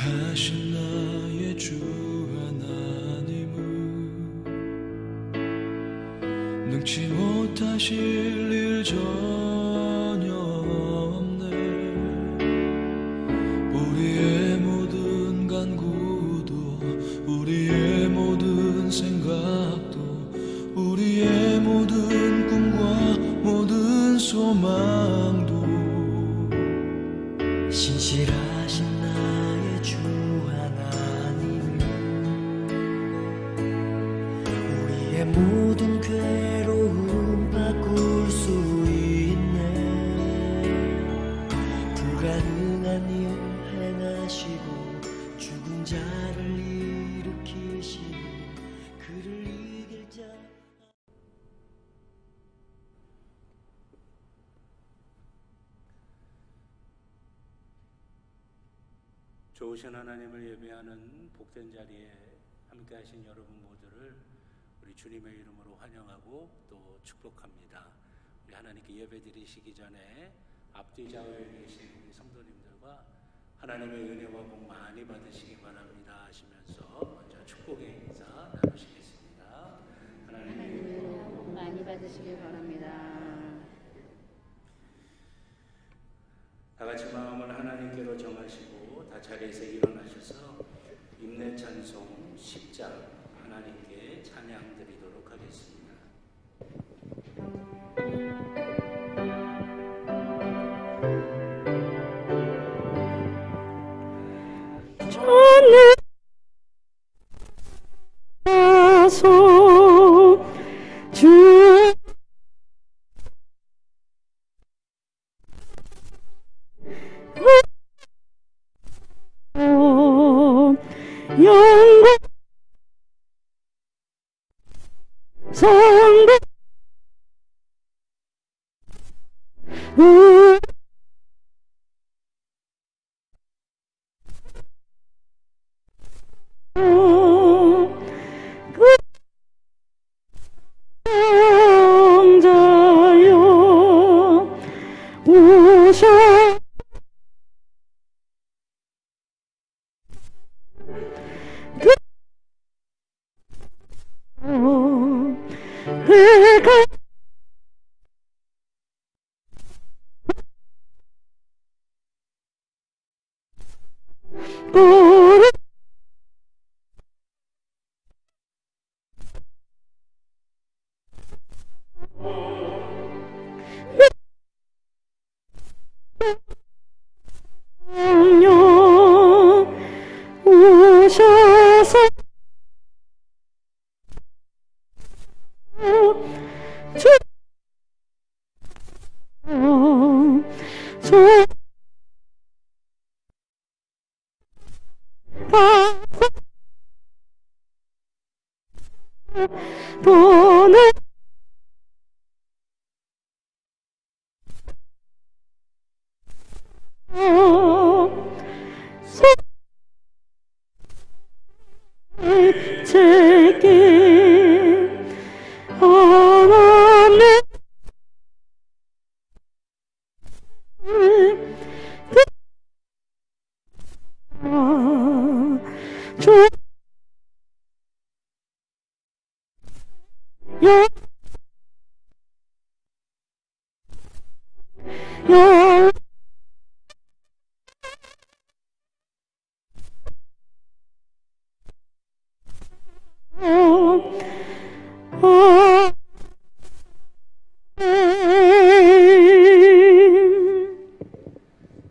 신실하신 나의 주 하나님은 능치 못하실 일 전혀 없네. 우리의 모든 간구도 우리의 모든 생각도 우리의 모든 꿈과 모든 소망도 신실하신 나의 주 하나님은 우리의 모든 괴로움 바꿀 수 있네. 불가능한 일 행하시고 죽은 자를 일으키시니 그를 이길 자. 좋으신 하나님을 예배하는 복된 자리에 함께 하신 여러분 모두를 우리 주님의 이름으로 환영하고 또 축복합니다. 우리 하나님께 예배 드리시기 전에 앞뒤 좌우에 계신 우리 성도님들과 하나님의 은혜와 복 많이 받으시기 바랍니다 하시면서 먼저 축복의 인사 나누시겠습니다. 하나님의 은혜와 복 많이 받으시기 바랍니다. 다 같이 마음을 하나님께로 정하시고 다 자리에서 일어나셔서 임내 찬송 10장 하나님께 찬양 드리도록 하겠습니다.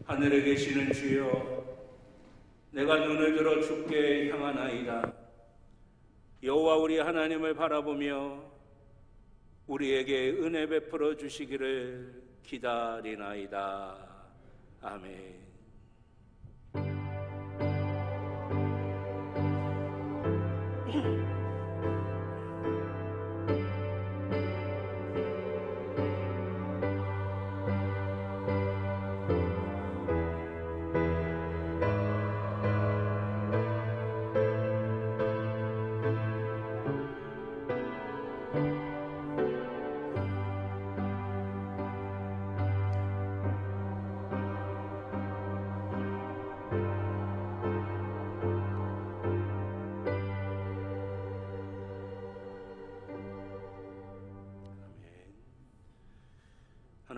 하늘에 계시는 주여, 내가 눈을 들어 주께 향하나이다. 여호와 우리 하나님을 바라보며 우리에게 은혜 베풀어 주시기를 기다리나이다. 아멘.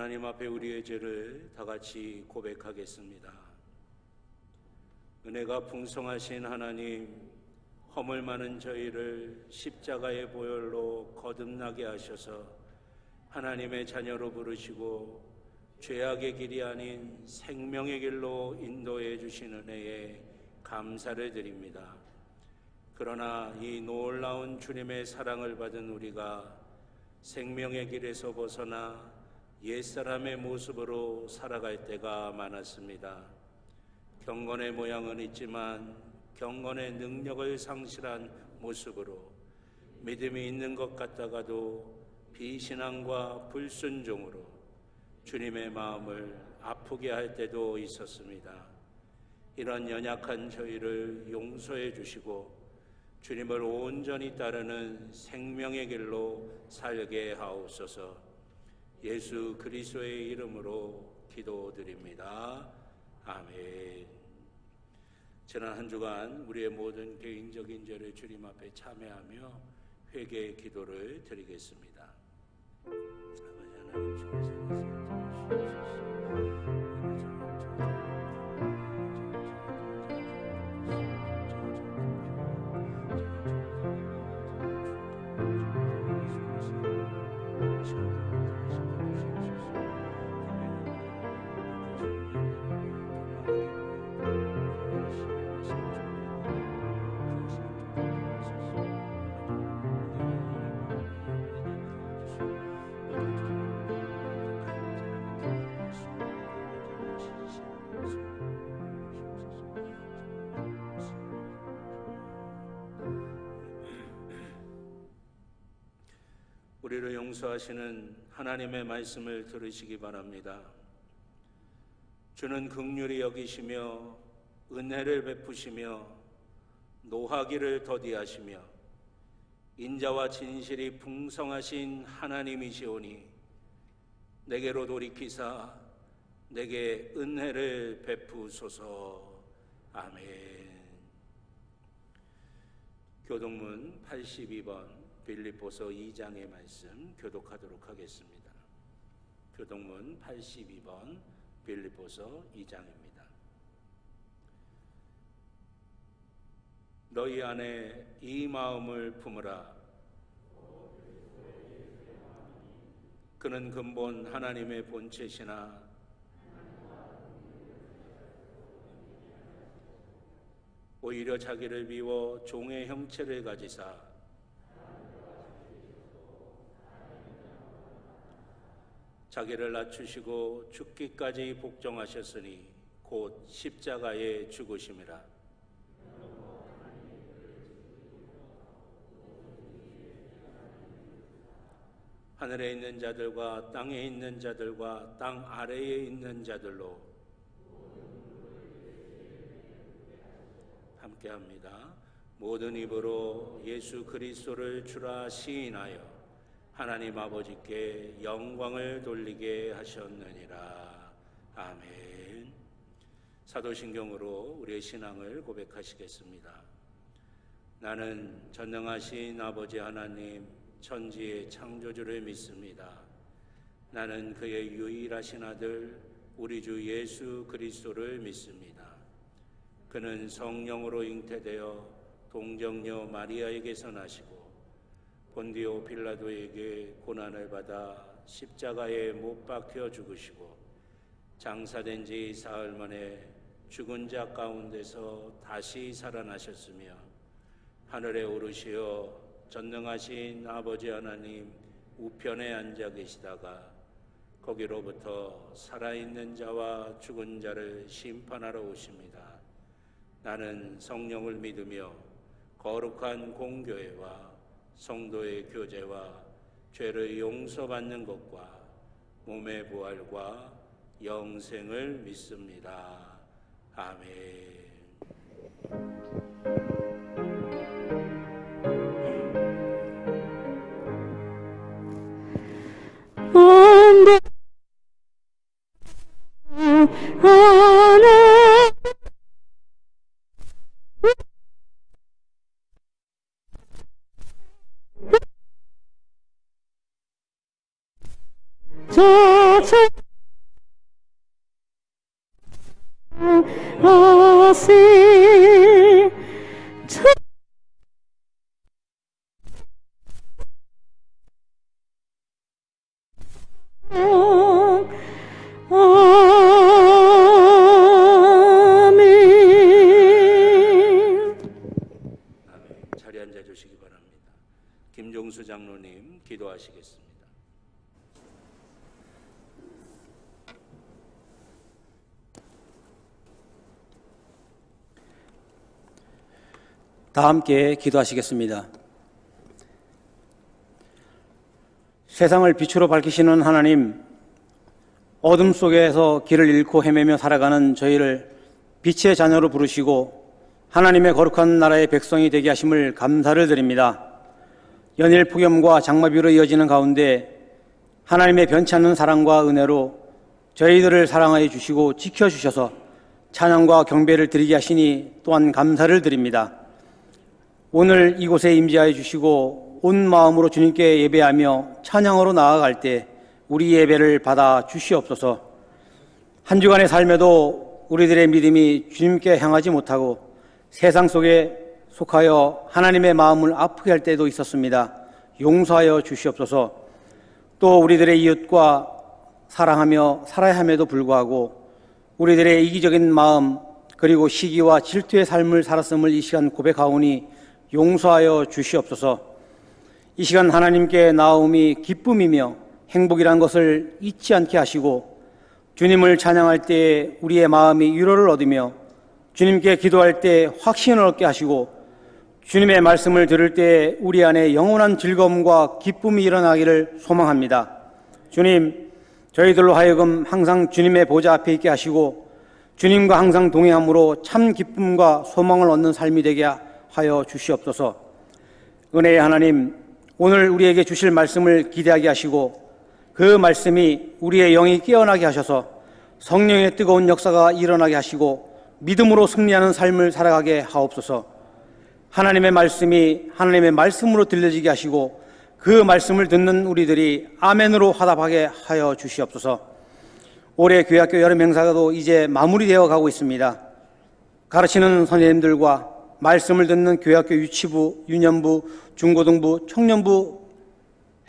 하나님 앞에 우리의 죄를 다 같이 고백하겠습니다. 은혜가 풍성하신 하나님, 허물 많은 저희를 십자가의 보혈로 거듭나게 하셔서 하나님의 자녀로 부르시고 죄악의 길이 아닌 생명의 길로 인도해 주신 은혜에 감사를 드립니다. 그러나 이 놀라운 주님의 사랑을 받은 우리가 생명의 길에서 벗어나 옛사람의 모습으로 살아갈 때가 많았습니다. 경건의 모양은 있지만 경건의 능력을 상실한 모습으로, 믿음이 있는 것 같다가도 비신앙과 불순종으로 주님의 마음을 아프게 할 때도 있었습니다. 이런 연약한 저희를 용서해 주시고 주님을 온전히 따르는 생명의 길로 살게 하옵소서. 예수 그리스도의 이름으로 기도드립니다. 아멘. 지난 한 주간 우리의 모든 개인적인 죄를 주님 앞에 참회하며 회개의 기도를 드리겠습니다. 아버지 하나님, 주옵소서. 우리를 용서하시는 하나님의 말씀을 들으시기 바랍니다. 주는 긍휼히 여기시며 은혜를 베푸시며 노하기를 더디하시며 인자와 진실이 풍성하신 하나님이시오니 내게로 돌이키사 내게 은혜를 베푸소서. 아멘. 교독문 82번 빌립보서 2장의 말씀 교독하도록 하겠습니다. 교독문 82번 빌립보서 2장입니다. 너희 안에 이 마음을 품으라. 그는 근본 하나님의 본체시나 오히려 자기를 비워 종의 형체를 가지사 자기를 낮추시고 죽기까지 복종하셨으니 곧 십자가에 죽으심이라. 하늘에 있는 자들과 땅에 있는 자들과 땅 아래에 있는 자들로 함께합니다. 모든 입으로 예수 그리스도를 주라 시인하여 하나님 아버지께 영광을 돌리게 하셨느니라. 아멘. 사도신경으로 우리의 신앙을 고백하시겠습니다. 나는 전능하신 아버지 하나님 천지의 창조주를 믿습니다. 나는 그의 유일하신 아들 우리 주 예수 그리스도를 믿습니다. 그는 성령으로 잉태되어 동정녀 마리아에게서 나시고 본디오 빌라도에게 고난을 받아 십자가에 못 박혀 죽으시고 장사된 지 사흘 만에 죽은 자 가운데서 다시 살아나셨으며 하늘에 오르시어 전능하신 아버지 하나님 우편에 앉아 계시다가 거기로부터 살아있는 자와 죽은 자를 심판하러 오십니다. 나는 성령을 믿으며 거룩한 공교회와 성도의 교제와 죄를 용서받는 것과 몸의 부활과 영생을 믿습니다. 아멘. 저 주시기 바랍니다. 김종수 장로님 기도하시겠습니다. 다 함께 기도하시겠습니다. 세상을 빛으로 밝히시는 하나님, 어둠 속에서 길을 잃고 헤매며 살아가는 저희를 빛의 자녀로 부르시고 하나님의 거룩한 나라의 백성이 되게 하심을 감사를 드립니다. 연일 폭염과 장마비로 이어지는 가운데 하나님의 변치 않는 사랑과 은혜로 저희들을 사랑하여 주시고 지켜주셔서 찬양과 경배를 드리게 하시니 또한 감사를 드립니다. 오늘 이곳에 임재하여 주시고 온 마음으로 주님께 예배하며 찬양으로 나아갈 때 우리 예배를 받아 주시옵소서. 한 주간의 삶에도 우리들의 믿음이 주님께 향하지 못하고 세상 속에 속하여 하나님의 마음을 아프게 할 때도 있었습니다. 용서하여 주시옵소서. 또 우리들의 이웃과 사랑하며 살아야 함에도 불구하고 우리들의 이기적인 마음 그리고 시기와 질투의 삶을 살았음을 이 시간 고백하오니 용서하여 주시옵소서. 이 시간 하나님께 나아옴이 기쁨이며 행복이란 것을 잊지 않게 하시고 주님을 찬양할 때 우리의 마음이 위로를 얻으며 주님께 기도할 때 확신을 얻게 하시고 주님의 말씀을 들을 때 우리 안에 영원한 즐거움과 기쁨이 일어나기를 소망합니다. 주님, 저희들로 하여금 항상 주님의 보좌 앞에 있게 하시고 주님과 항상 동행함으로 참 기쁨과 소망을 얻는 삶이 되게 하여 주시옵소서. 은혜의 하나님, 오늘 우리에게 주실 말씀을 기대하게 하시고 그 말씀이 우리의 영이 깨어나게 하셔서 성령의 뜨거운 역사가 일어나게 하시고 믿음으로 승리하는 삶을 살아가게 하옵소서. 하나님의 말씀이 하나님의 말씀으로 들려지게 하시고 그 말씀을 듣는 우리들이 아멘으로 화답하게 하여 주시옵소서. 올해 교회학교 여름 행사도 이제 마무리되어 가고 있습니다. 가르치는 선생님들과 말씀을 듣는 교회학교 유치부, 유년부, 중고등부, 청년부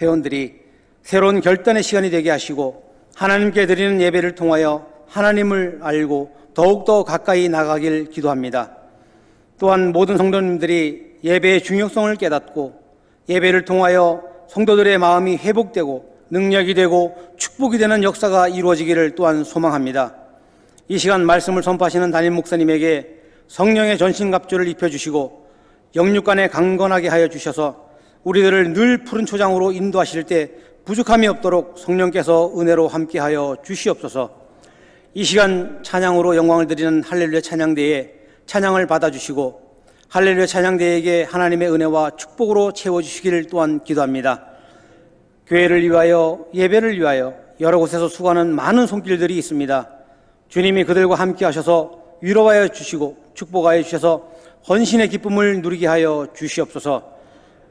회원들이 새로운 결단의 시간이 되게 하시고 하나님께 드리는 예배를 통하여 하나님을 알고 더욱더 가까이 나가길 기도합니다. 또한 모든 성도님들이 예배의 중요성을 깨닫고 예배를 통하여 성도들의 마음이 회복되고 능력이 되고 축복이 되는 역사가 이루어지기를 또한 소망합니다. 이 시간 말씀을 선포하시는 담임 목사님에게 성령의 전신갑주를 입혀주시고 영육간에 강건하게 하여 주셔서 우리들을 늘 푸른 초장으로 인도하실 때 부족함이 없도록 성령께서 은혜로 함께하여 주시옵소서. 이 시간 찬양으로 영광을 드리는 할렐루야 찬양대에 찬양을 받아주시고 할렐루야 찬양대에게 하나님의 은혜와 축복으로 채워주시기를 또한 기도합니다. 교회를 위하여 예배를 위하여 여러 곳에서 수고하는 많은 손길들이 있습니다. 주님이 그들과 함께 하셔서 위로하여 주시고 축복하여 주셔서 헌신의 기쁨을 누리게 하여 주시옵소서.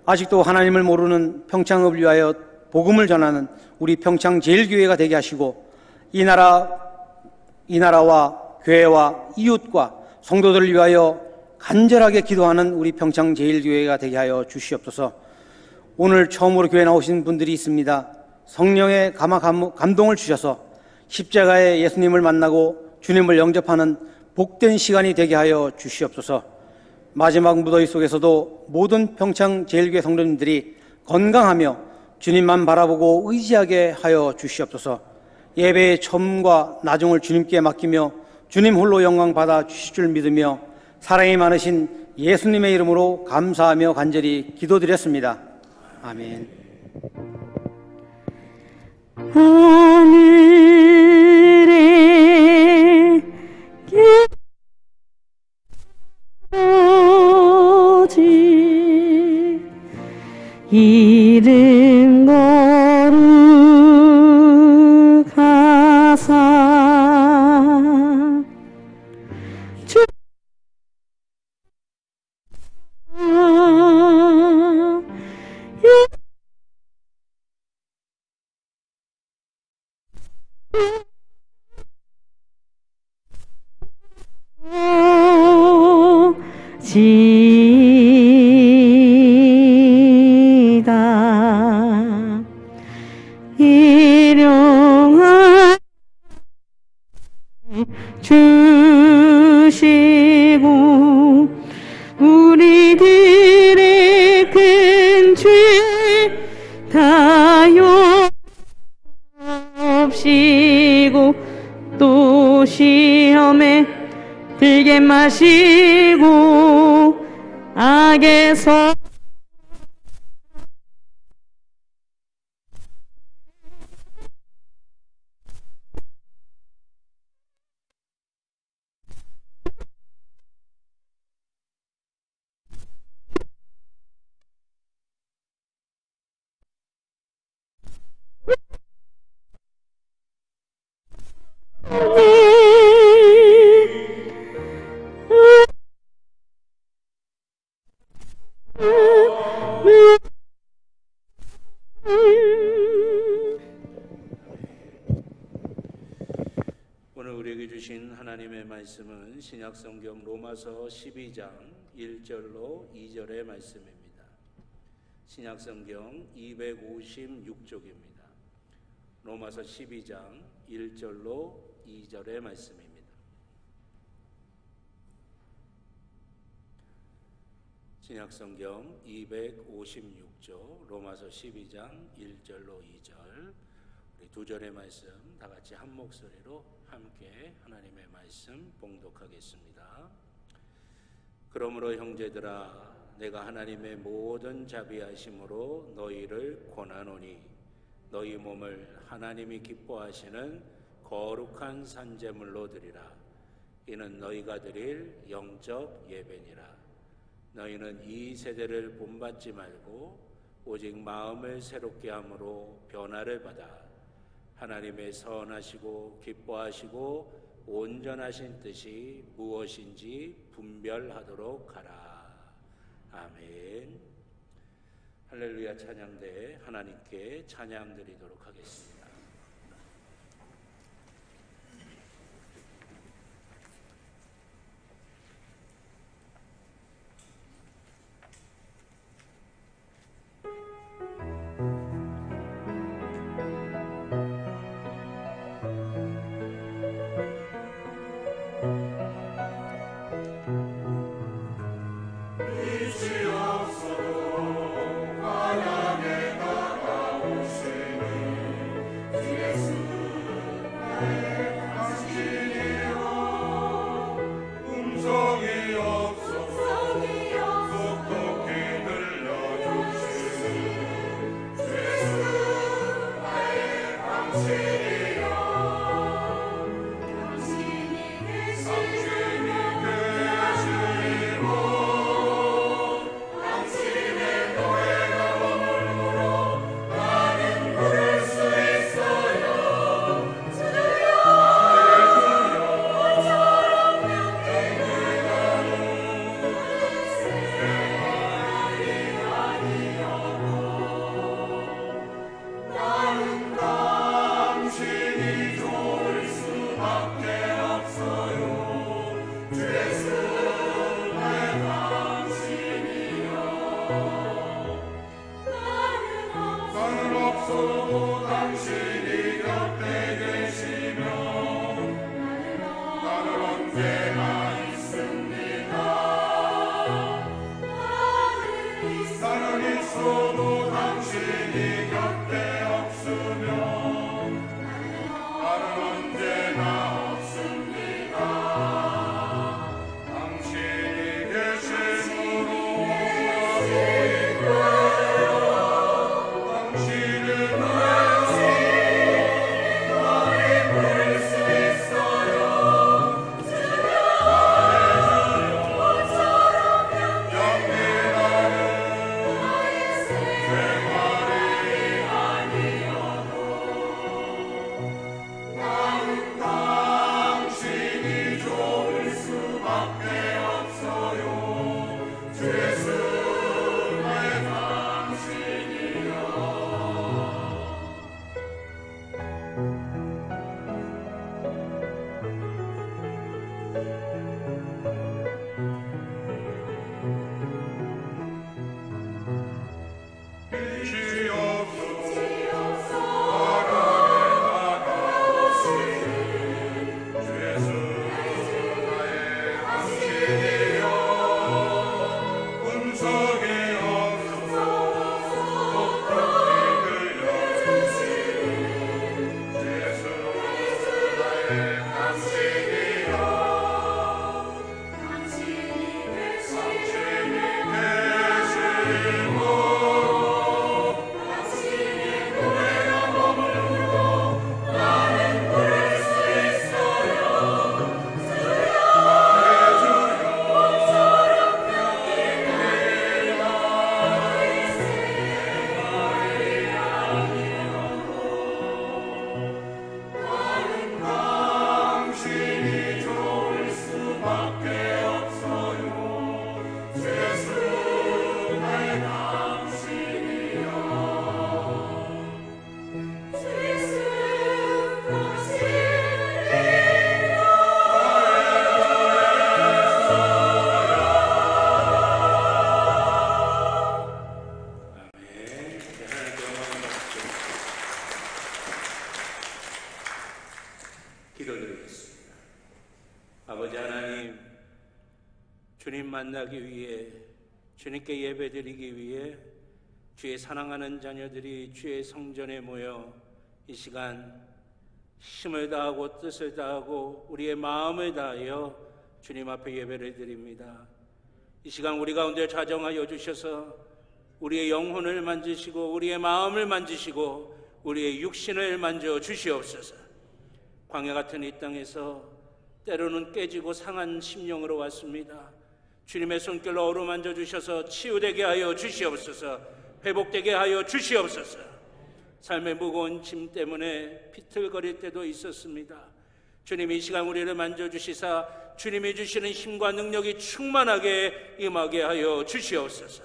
아직도 하나님을 모르는 평창읍을 위하여 복음을 전하는 우리 평창제일교회가 되게 하시고 이 나라와 교회와 이웃과 성도들을 위하여 간절하게 기도하는 우리 평창제일교회가 되게 하여 주시옵소서. 오늘 처음으로 교회 나오신 분들이 있습니다. 성령의 감동을 주셔서 십자가의 예수님을 만나고 주님을 영접하는 복된 시간이 되게 하여 주시옵소서. 마지막 무더위 속에서도 모든 평창제일교회 성도님들이 건강하며 주님만 바라보고 의지하게 하여 주시옵소서. 예배의 처음과 나중을 주님께 맡기며 주님 홀로 영광 받아 주실 줄 믿으며 사랑이 많으신 예수님의 이름으로 감사하며 간절히 기도드렸습니다. 아멘. 하늘에 오직 이름 거룩하사 주 지다 일용할 주시고 우리들의 마시고 악에서 오늘 우리에게 주신 하나님의 말씀은 신약성경 로마서 12장 1절로 2절의 말씀입니다. 신약성경 256쪽입니다. 로마서 12장 1절로 2절의 말씀입니다. 신약성경 256쪽 로마서 12장 1절로 2절, 우리 두 절의 말씀 다 같이 한 목소리로 함께 하나님의 말씀 봉독하겠습니다. 그러므로 형제들아, 내가 하나님의 모든 자비하심으로 너희를 권하노니 너희 몸을 하나님이 기뻐하시는 거룩한 산제물로 드리라. 이는 너희가 드릴 영적 예배니라. 너희는 이 세대를 본받지 말고 오직 마음을 새롭게 함으로 변화를 받아 하나님의 선하시고 기뻐하시고 온전하신 뜻이 무엇인지 분별하도록 하라. 아멘. 할렐루야 찬양대 하나님께 찬양 드리도록 하겠습니다. 기도드리겠습니다. 아버지 하나님, 주님 만나기 위해, 주님께 예배드리기 위해 주의 사랑하는 자녀들이 주의 성전에 모여 이 시간 힘을 다하고 뜻을 다하고 우리의 마음을 다하여 주님 앞에 예배를 드립니다. 이 시간 우리 가운데 자정하여 주셔서 우리의 영혼을 만지시고 우리의 마음을 만지시고 우리의 육신을 만져 주시옵소서. 광야 같은 이 땅에서 때로는 깨지고 상한 심령으로 왔습니다. 주님의 손길로 어루만져 주셔서 치유되게 하여 주시옵소서. 회복되게 하여 주시옵소서. 삶의 무거운 짐 때문에 비틀거릴 때도 있었습니다. 주님이 이 시간 우리를 만져주시사 주님이 주시는 힘과 능력이 충만하게 임하게 하여 주시옵소서.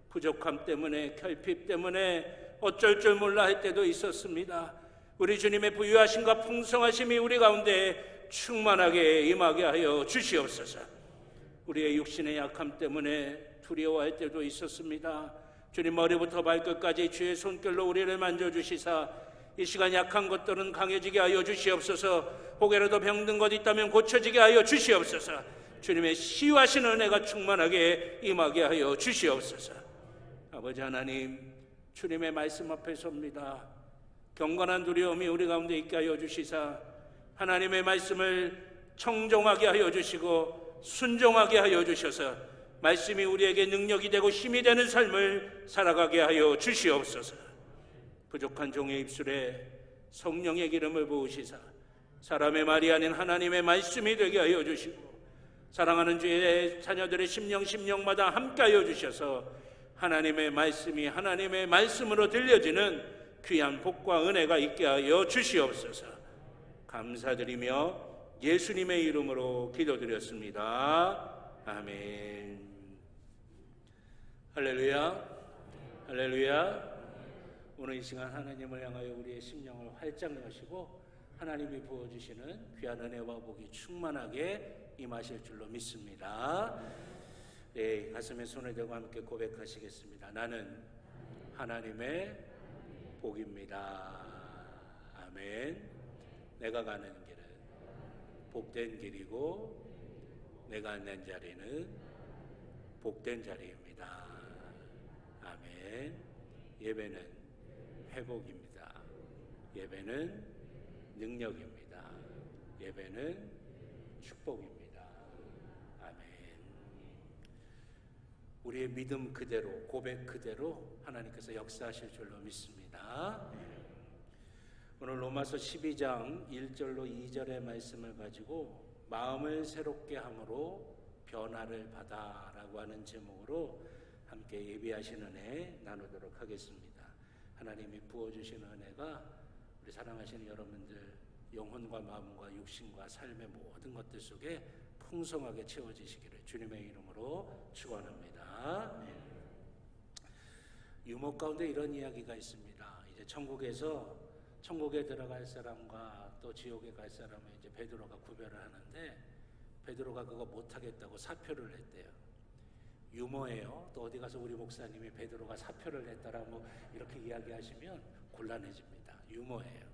부족함 때문에, 결핍 때문에 어쩔 줄 몰라 할 때도 있었습니다. 우리 주님의 부유하심과 풍성하심이 우리 가운데 충만하게 임하게 하여 주시옵소서. 우리의 육신의 약함 때문에 두려워할 때도 있었습니다. 주님, 머리부터 발끝까지 주의 손길로 우리를 만져주시사 이 시간 약한 것들은 강해지게 하여 주시옵소서. 혹여라도 병든 것 있다면 고쳐지게 하여 주시옵소서. 주님의 시유하시는 은혜가 충만하게 임하게 하여 주시옵소서. 아버지 하나님, 주님의 말씀 앞에 섭니다. 경건한 두려움이 우리 가운데 있게 하여 주시사 하나님의 말씀을 청종하게 하여 주시고 순종하게 하여 주셔서 말씀이 우리에게 능력이 되고 힘이 되는 삶을 살아가게 하여 주시옵소서. 부족한 종의 입술에 성령의 기름을 부으시사 사람의 말이 아닌 하나님의 말씀이 되게 하여 주시고 사랑하는 주의 자녀들의 심령마다 함께 하여 주셔서 하나님의 말씀이 하나님의 말씀으로 들려지는 귀한 복과 은혜가 있게 하여 주시옵소서. 감사드리며 예수님의 이름으로 기도드렸습니다. 아멘. 할렐루야, 할렐루야. 오늘 이 시간 하나님을 향하여 우리의 심령을 활짝 여시고 하나님이 부어주시는 귀한 은혜와 복이 충만하게 임하실 줄로 믿습니다. 네, 가슴에 손을 대고 함께 고백하시겠습니다. 나는 하나님의 복입니다. 아멘. 내가 가는 길은 복된 길이고 내가 앉는 자리는 복된 자리입니다. 아멘. 예배는 회복입니다. 예배는 능력입니다. 예배는 축복입니다. 아멘. 우리의 믿음 그대로, 고백 그대로 하나님께서 역사하실 줄로 믿습니다. 오늘 로마서 12장 1절로 2절의 말씀을 가지고 마음을 새롭게 함으로 변화를 받아라고 하는 제목으로 함께 예비하신 은혜 나누도록 하겠습니다. 하나님이 부어주신 은혜가 우리 사랑하시는 여러분들 영혼과 마음과 육신과 삶의 모든 것들 속에 풍성하게 채워지시기를 주님의 이름으로 축원합니다. 유목 가운데 이런 이야기가 있습니다. 이제 천국에 들어갈 사람과 또 지옥에 갈 사람을 이제 베드로가 구별을 하는데 베드로가 그거 못하겠다고 사표를 냈대요. 유머예요. 또 어디 가서 우리 목사님이 베드로가 사표를 냈다라고 이렇게 이야기하시면 곤란해집니다. 유머예요.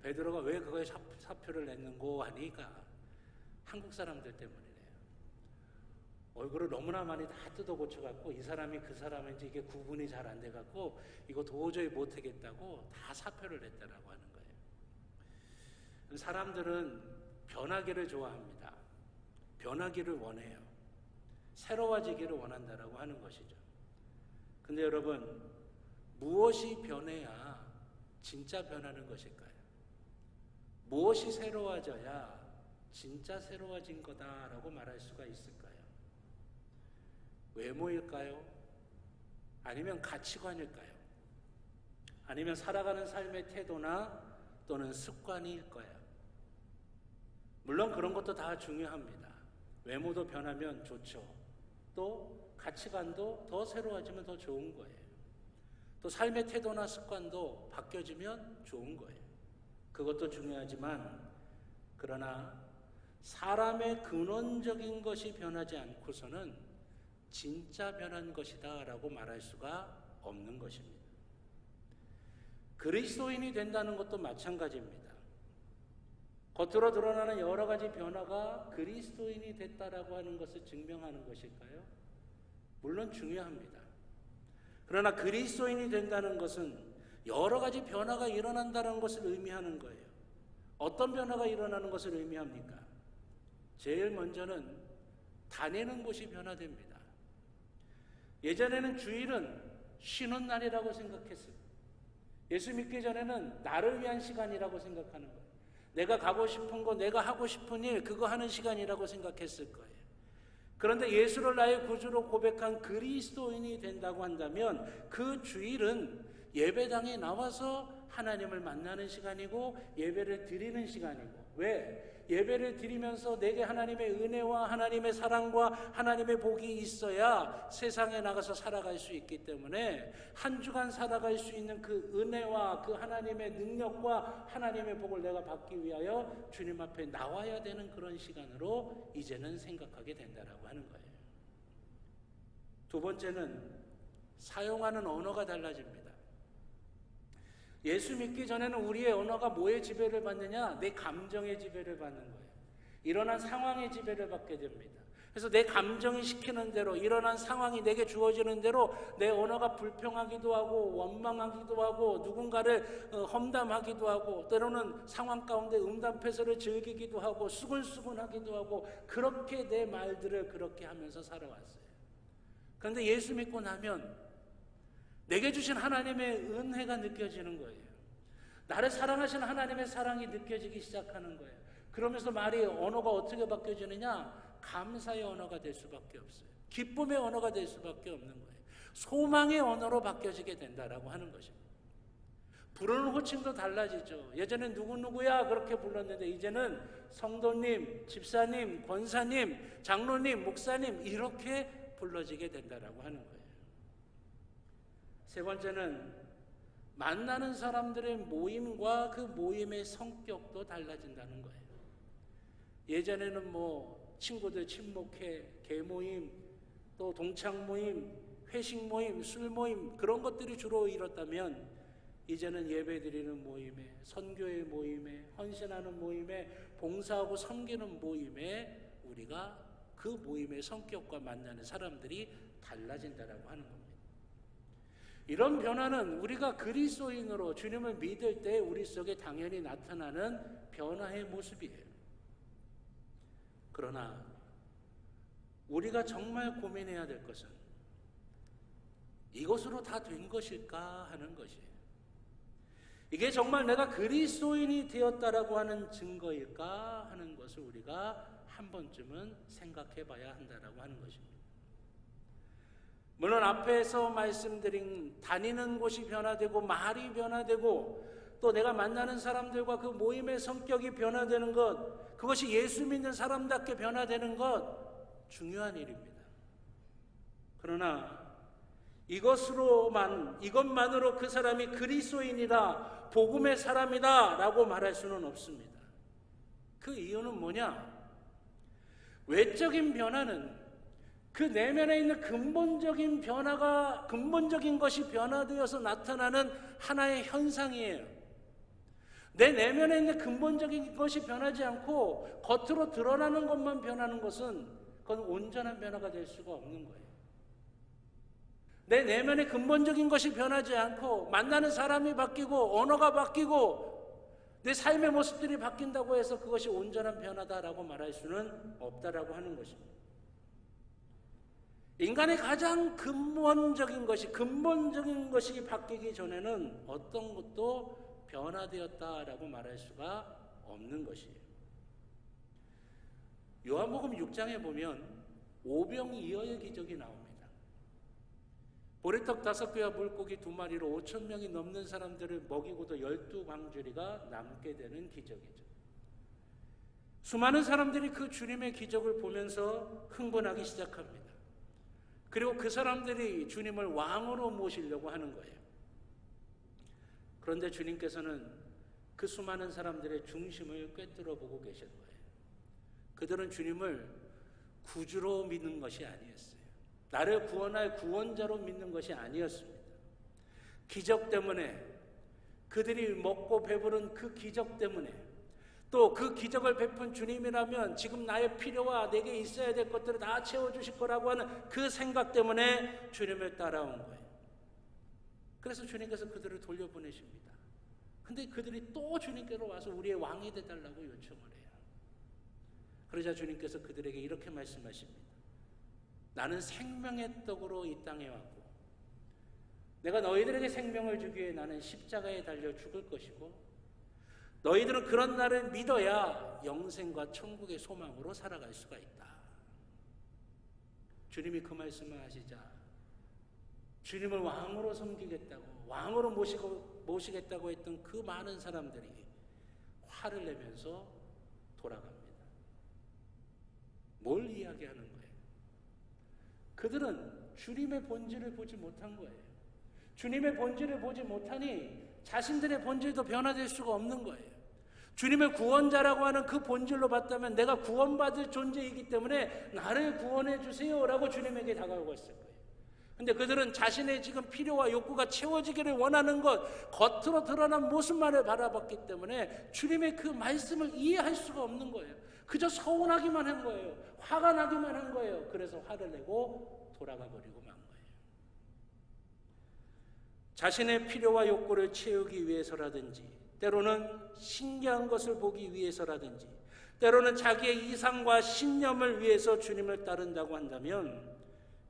베드로가 왜 그거에 사표를 냈는고 하니까 한국 사람들 때문이래요. 얼굴을 너무나 많이 다 뜯어 고쳐갖고 이 사람이 그 사람인지 이게 구분이 잘 안 돼갖고 이거 도저히 못하겠다고 다 사표를 냈다라고 하는 거예요. 사람들은 변하기를 좋아합니다. 변하기를 원해요. 새로워지기를 원한다라고 하는 것이죠. 근데 여러분, 무엇이 변해야 진짜 변하는 것일까요? 무엇이 새로워져야 진짜 새로워진 거다라고 말할 수가 있을까요? 외모일까요? 아니면 가치관일까요? 아니면 살아가는 삶의 태도나 또는 습관일까요? 물론 그런 것도 다 중요합니다. 외모도 변하면 좋죠. 또 가치관도 더 새로워지면 더 좋은 거예요. 또 삶의 태도나 습관도 바뀌어지면 좋은 거예요. 그것도 중요하지만, 그러나 사람의 근원적인 것이 변하지 않고서는 진짜 변한 것이다 라고 말할 수가 없는 것입니다. 그리스도인이 된다는 것도 마찬가지입니다. 겉으로 드러나는 여러 가지 변화가 그리스도인이 됐다라고 하는 것을 증명하는 것일까요? 물론 중요합니다. 그러나 그리스도인이 된다는 것은 여러 가지 변화가 일어난다는 것을 의미하는 거예요. 어떤 변화가 일어나는 것을 의미합니까? 제일 먼저는 다니는 곳이 변화됩니다. 예전에는 주일은 쉬는 날이라고 생각했어요. 예수 믿기 전에는 나를 위한 시간이라고 생각하는 거예요. 내가 가고 싶은 거, 내가 하고 싶은 일, 그거 하는 시간이라고 생각했을 거예요. 그런데 예수를 나의 구주로 고백한 그리스도인이 된다고 한다면 그 주일은 예배당에 나와서 하나님을 만나는 시간이고 예배를 드리는 시간이고, 왜? 예배를 드리면서 내게 하나님의 은혜와 하나님의 사랑과 하나님의 복이 있어야 세상에 나가서 살아갈 수 있기 때문에 한 주간 살아갈 수 있는 그 은혜와 그 하나님의 능력과 하나님의 복을 내가 받기 위하여 주님 앞에 나와야 되는 그런 시간으로 이제는 생각하게 된다라고 하는 거예요. 두 번째는 사용하는 언어가 달라집니다. 예수 믿기 전에는 우리의 언어가 뭐의 지배를 받느냐? 내 감정의 지배를 받는 거예요. 일어난 상황의 지배를 받게 됩니다. 그래서 내 감정이 시키는 대로, 일어난 상황이 내게 주어지는 대로 내 언어가 불평하기도 하고 원망하기도 하고 누군가를 험담하기도 하고 때로는 상황 가운데 음담패설을 즐기기도 하고 수근수근하기도 하고, 그렇게 내 말들을 그렇게 하면서 살아왔어요. 그런데 예수 믿고 나면 내게 주신 하나님의 은혜가 느껴지는 거예요. 나를 사랑하시는 하나님의 사랑이 느껴지기 시작하는 거예요. 그러면서 말이, 언어가 어떻게 바뀌어지느냐? 감사의 언어가 될 수밖에 없어요. 기쁨의 언어가 될 수밖에 없는 거예요. 소망의 언어로 바뀌어지게 된다라고 하는 것입니다. 부르는 호칭도 달라지죠. 예전엔 누구누구야 그렇게 불렀는데 이제는 성도님, 집사님, 권사님, 장로님, 목사님 이렇게 불러지게 된다라고 하는 거예요. 세 번째는 만나는 사람들의 모임과 그 모임의 성격도 달라진다는 거예요. 예전에는 친구들 친목회, 개모임, 또 동창 모임, 회식 모임, 술 모임 그런 것들이 주로 이뤘다면 이제는 예배드리는 모임에, 선교의 모임에, 헌신하는 모임에, 봉사하고 섬기는 모임에 우리가 그 모임의 성격과 만나는 사람들이 달라진다라고 하는 겁니다. 이런 변화는 우리가 그리스도인으로 주님을 믿을 때 우리 속에 당연히 나타나는 변화의 모습이에요. 그러나 우리가 정말 고민해야 될 것은 이것으로 다 된 것일까 하는 것이에요. 이게 정말 내가 그리스도인이 되었다라고 하는 증거일까 하는 것을 우리가 한 번쯤은 생각해 봐야 한다라고 하는 것입니다. 물론 앞에서 말씀드린 다니는 곳이 변화되고 말이 변화되고 또 내가 만나는 사람들과 그 모임의 성격이 변화되는 것, 그것이 예수 믿는 사람답게 변화되는 것 중요한 일입니다. 그러나 이것만으로 그 사람이 그리스도인이다, 복음의 사람이다 라고 말할 수는 없습니다. 그 이유는 뭐냐? 외적인 변화는 그 내면에 있는 근본적인 것이 변화되어서 나타나는 하나의 현상이에요. 내 내면에 있는 근본적인 것이 변하지 않고 겉으로 드러나는 것만 변하는 것은 그건 온전한 변화가 될 수가 없는 거예요. 내 내면의 근본적인 것이 변하지 않고 만나는 사람이 바뀌고 언어가 바뀌고 내 삶의 모습들이 바뀐다고 해서 그것이 온전한 변화다라고 말할 수는 없다라고 하는 것입니다. 인간의 가장 근본적인 것이 바뀌기 전에는 어떤 것도 변화되었다라고 말할 수가 없는 것이에요. 요한복음 6장에 보면 오병이어의 기적이 나옵니다. 보리떡 5개와 물고기 2마리로 5,000명이 넘는 사람들을 먹이고도 12광주리가 남게 되는 기적이죠. 수많은 사람들이 그 주님의 기적을 보면서 흥분하기 시작합니다. 그리고 그 사람들이 주님을 왕으로 모시려고 하는 거예요. 그런데 주님께서는 그 수많은 사람들의 중심을 꿰뚫어 보고 계신 거예요. 그들은 주님을 구주로 믿는 것이 아니었어요. 나를 구원할 구원자로 믿는 것이 아니었습니다. 기적 때문에, 그들이 먹고 배부른 그 기적 때문에, 또 그 기적을 베푼 주님이라면 지금 나의 필요와 내게 있어야 될 것들을 다 채워주실 거라고 하는 그 생각 때문에 주님을 따라온 거예요. 그래서 주님께서 그들을 돌려보내십니다. 근데 그들이 또 주님께로 와서 우리의 왕이 되달라고 요청을 해요. 그러자 주님께서 그들에게 이렇게 말씀하십니다. 나는 생명의 떡으로 이 땅에 왔고 내가 너희들에게 생명을 주기 위해 나는 십자가에 달려 죽을 것이고 너희들은 그런 나를 믿어야 영생과 천국의 소망으로 살아갈 수가 있다. 주님이 그 말씀을 하시자 주님을 왕으로 섬기겠다고, 왕으로 모시겠다고 했던 그 많은 사람들이 화를 내면서 돌아갑니다. 뭘 이야기하는 거예요? 그들은 주님의 본질을 보지 못한 거예요. 주님의 본질을 보지 못하니 자신들의 본질도 변화될 수가 없는 거예요. 주님을 구원자라고 하는 그 본질로 봤다면 내가 구원받을 존재이기 때문에 나를 구원해 주세요라고 주님에게 다가오고 있을 거예요. 근데 그들은 자신의 지금 필요와 욕구가 채워지기를 원하는 것, 겉으로 드러난 모습만을 바라봤기 때문에 주님의 그 말씀을 이해할 수가 없는 거예요. 그저 서운하기만 한 거예요. 화가 나기만 한 거예요. 그래서 화를 내고 돌아가 버리고 만 거예요. 자신의 필요와 욕구를 채우기 위해서라든지, 때로는 신기한 것을 보기 위해서라든지, 때로는 자기의 이상과 신념을 위해서 주님을 따른다고 한다면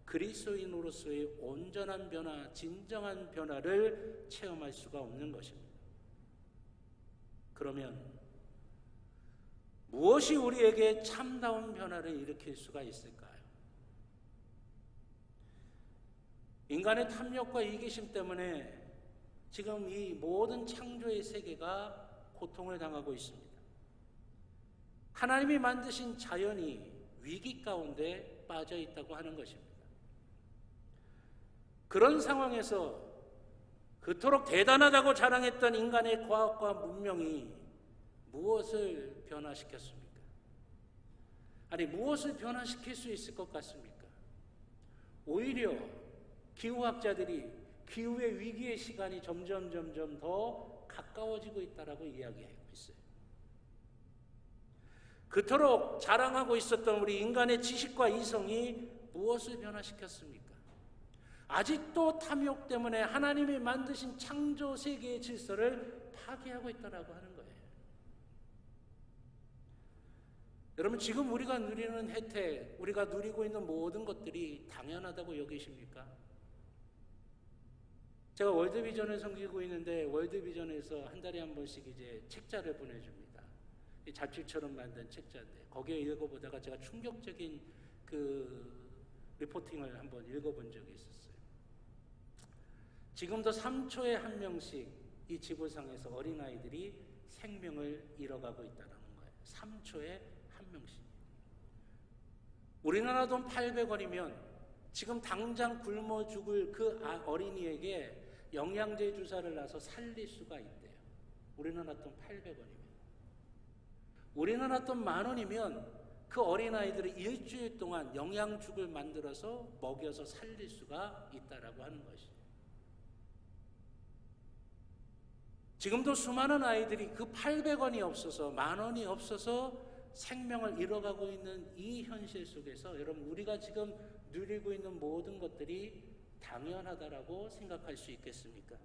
그리스도인으로서의 온전한 변화, 진정한 변화를 체험할 수가 없는 것입니다. 그러면 무엇이 우리에게 참다운 변화를 일으킬 수가 있을까요? 인간의 탐욕과 이기심 때문에 지금 이 모든 창조의 세계가 고통을 당하고 있습니다. 하나님이 만드신 자연이 위기 가운데 빠져 있다고 하는 것입니다. 그런 상황에서 그토록 대단하다고 자랑했던 인간의 과학과 문명이 무엇을 변화시켰습니까? 아니, 무엇을 변화시킬 수 있을 것 같습니까? 오히려 기후학자들이 기후의 위기의 시간이 점점 더 가까워지고 있다라고 이야기하고 있어요. 그토록 자랑하고 있었던 우리 인간의 지식과 이성이 무엇을 변화시켰습니까? 아직도 탐욕 때문에 하나님이 만드신 창조 세계의 질서를 파괴하고 있다라고 하는 거예요. 여러분, 지금 우리가 누리는 혜택, 우리가 누리고 있는 모든 것들이 당연하다고 여기십니까? 제가 월드비전을 섬기고 있는데 월드비전에서 한 달에 한 번씩 이제 책자를 보내줍니다. 잡지처럼 만든 책자인데 거기에 읽어보다가 제가 충격적인 그 리포팅을 한번 읽어본 적이 있었어요. 지금도 3초에 한 명씩 이 지구상에서 어린아이들이 생명을 잃어가고 있다는 거예요. 3초에 한 명씩. 우리나라 돈 800원이면 지금 당장 굶어 죽을 그 어린이에게 영양제 주사를 놔서 살릴 수가 있대요. 우리나라 돈 800원이면. 우리나라 돈 10,000원이면 그 어린아이들을 일주일 동안 영양죽을 만들어서 먹여서 살릴 수가 있다라고 하는 것이에요. 지금도 수많은 아이들이 그 800원이 없어서 10,000원이 없어서 생명을 잃어가고 있는 이 현실 속에서 여러분, 우리가 지금 누리고 있는 모든 것들이 당연하다라고 생각할 수 있겠습니까?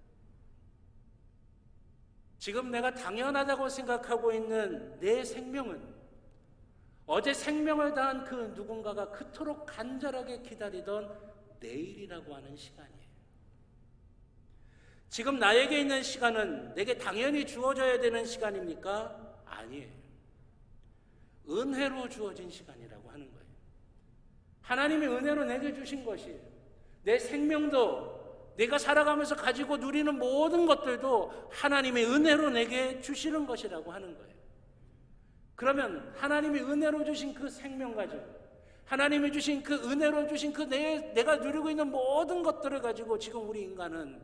지금 내가 당연하다고 생각하고 있는 내 생명은 어제 생명을 다한 그 누군가가 그토록 간절하게 기다리던 내일이라고 하는 시간이에요. 지금 나에게 있는 시간은 내게 당연히 주어져야 되는 시간입니까? 아니에요. 은혜로 주어진 시간이라고 하는 거예요. 하나님이 은혜로 내게 주신 것이에요. 내 생명도 내가 살아가면서 가지고 누리는 모든 것들도 하나님의 은혜로 내게 주시는 것이라고 하는 거예요. 그러면 하나님이 은혜로 주신 그 생명 가지고, 하나님이 주신 그 은혜로 주신 그 내가 누리고 있는 모든 것들을 가지고 지금 우리 인간은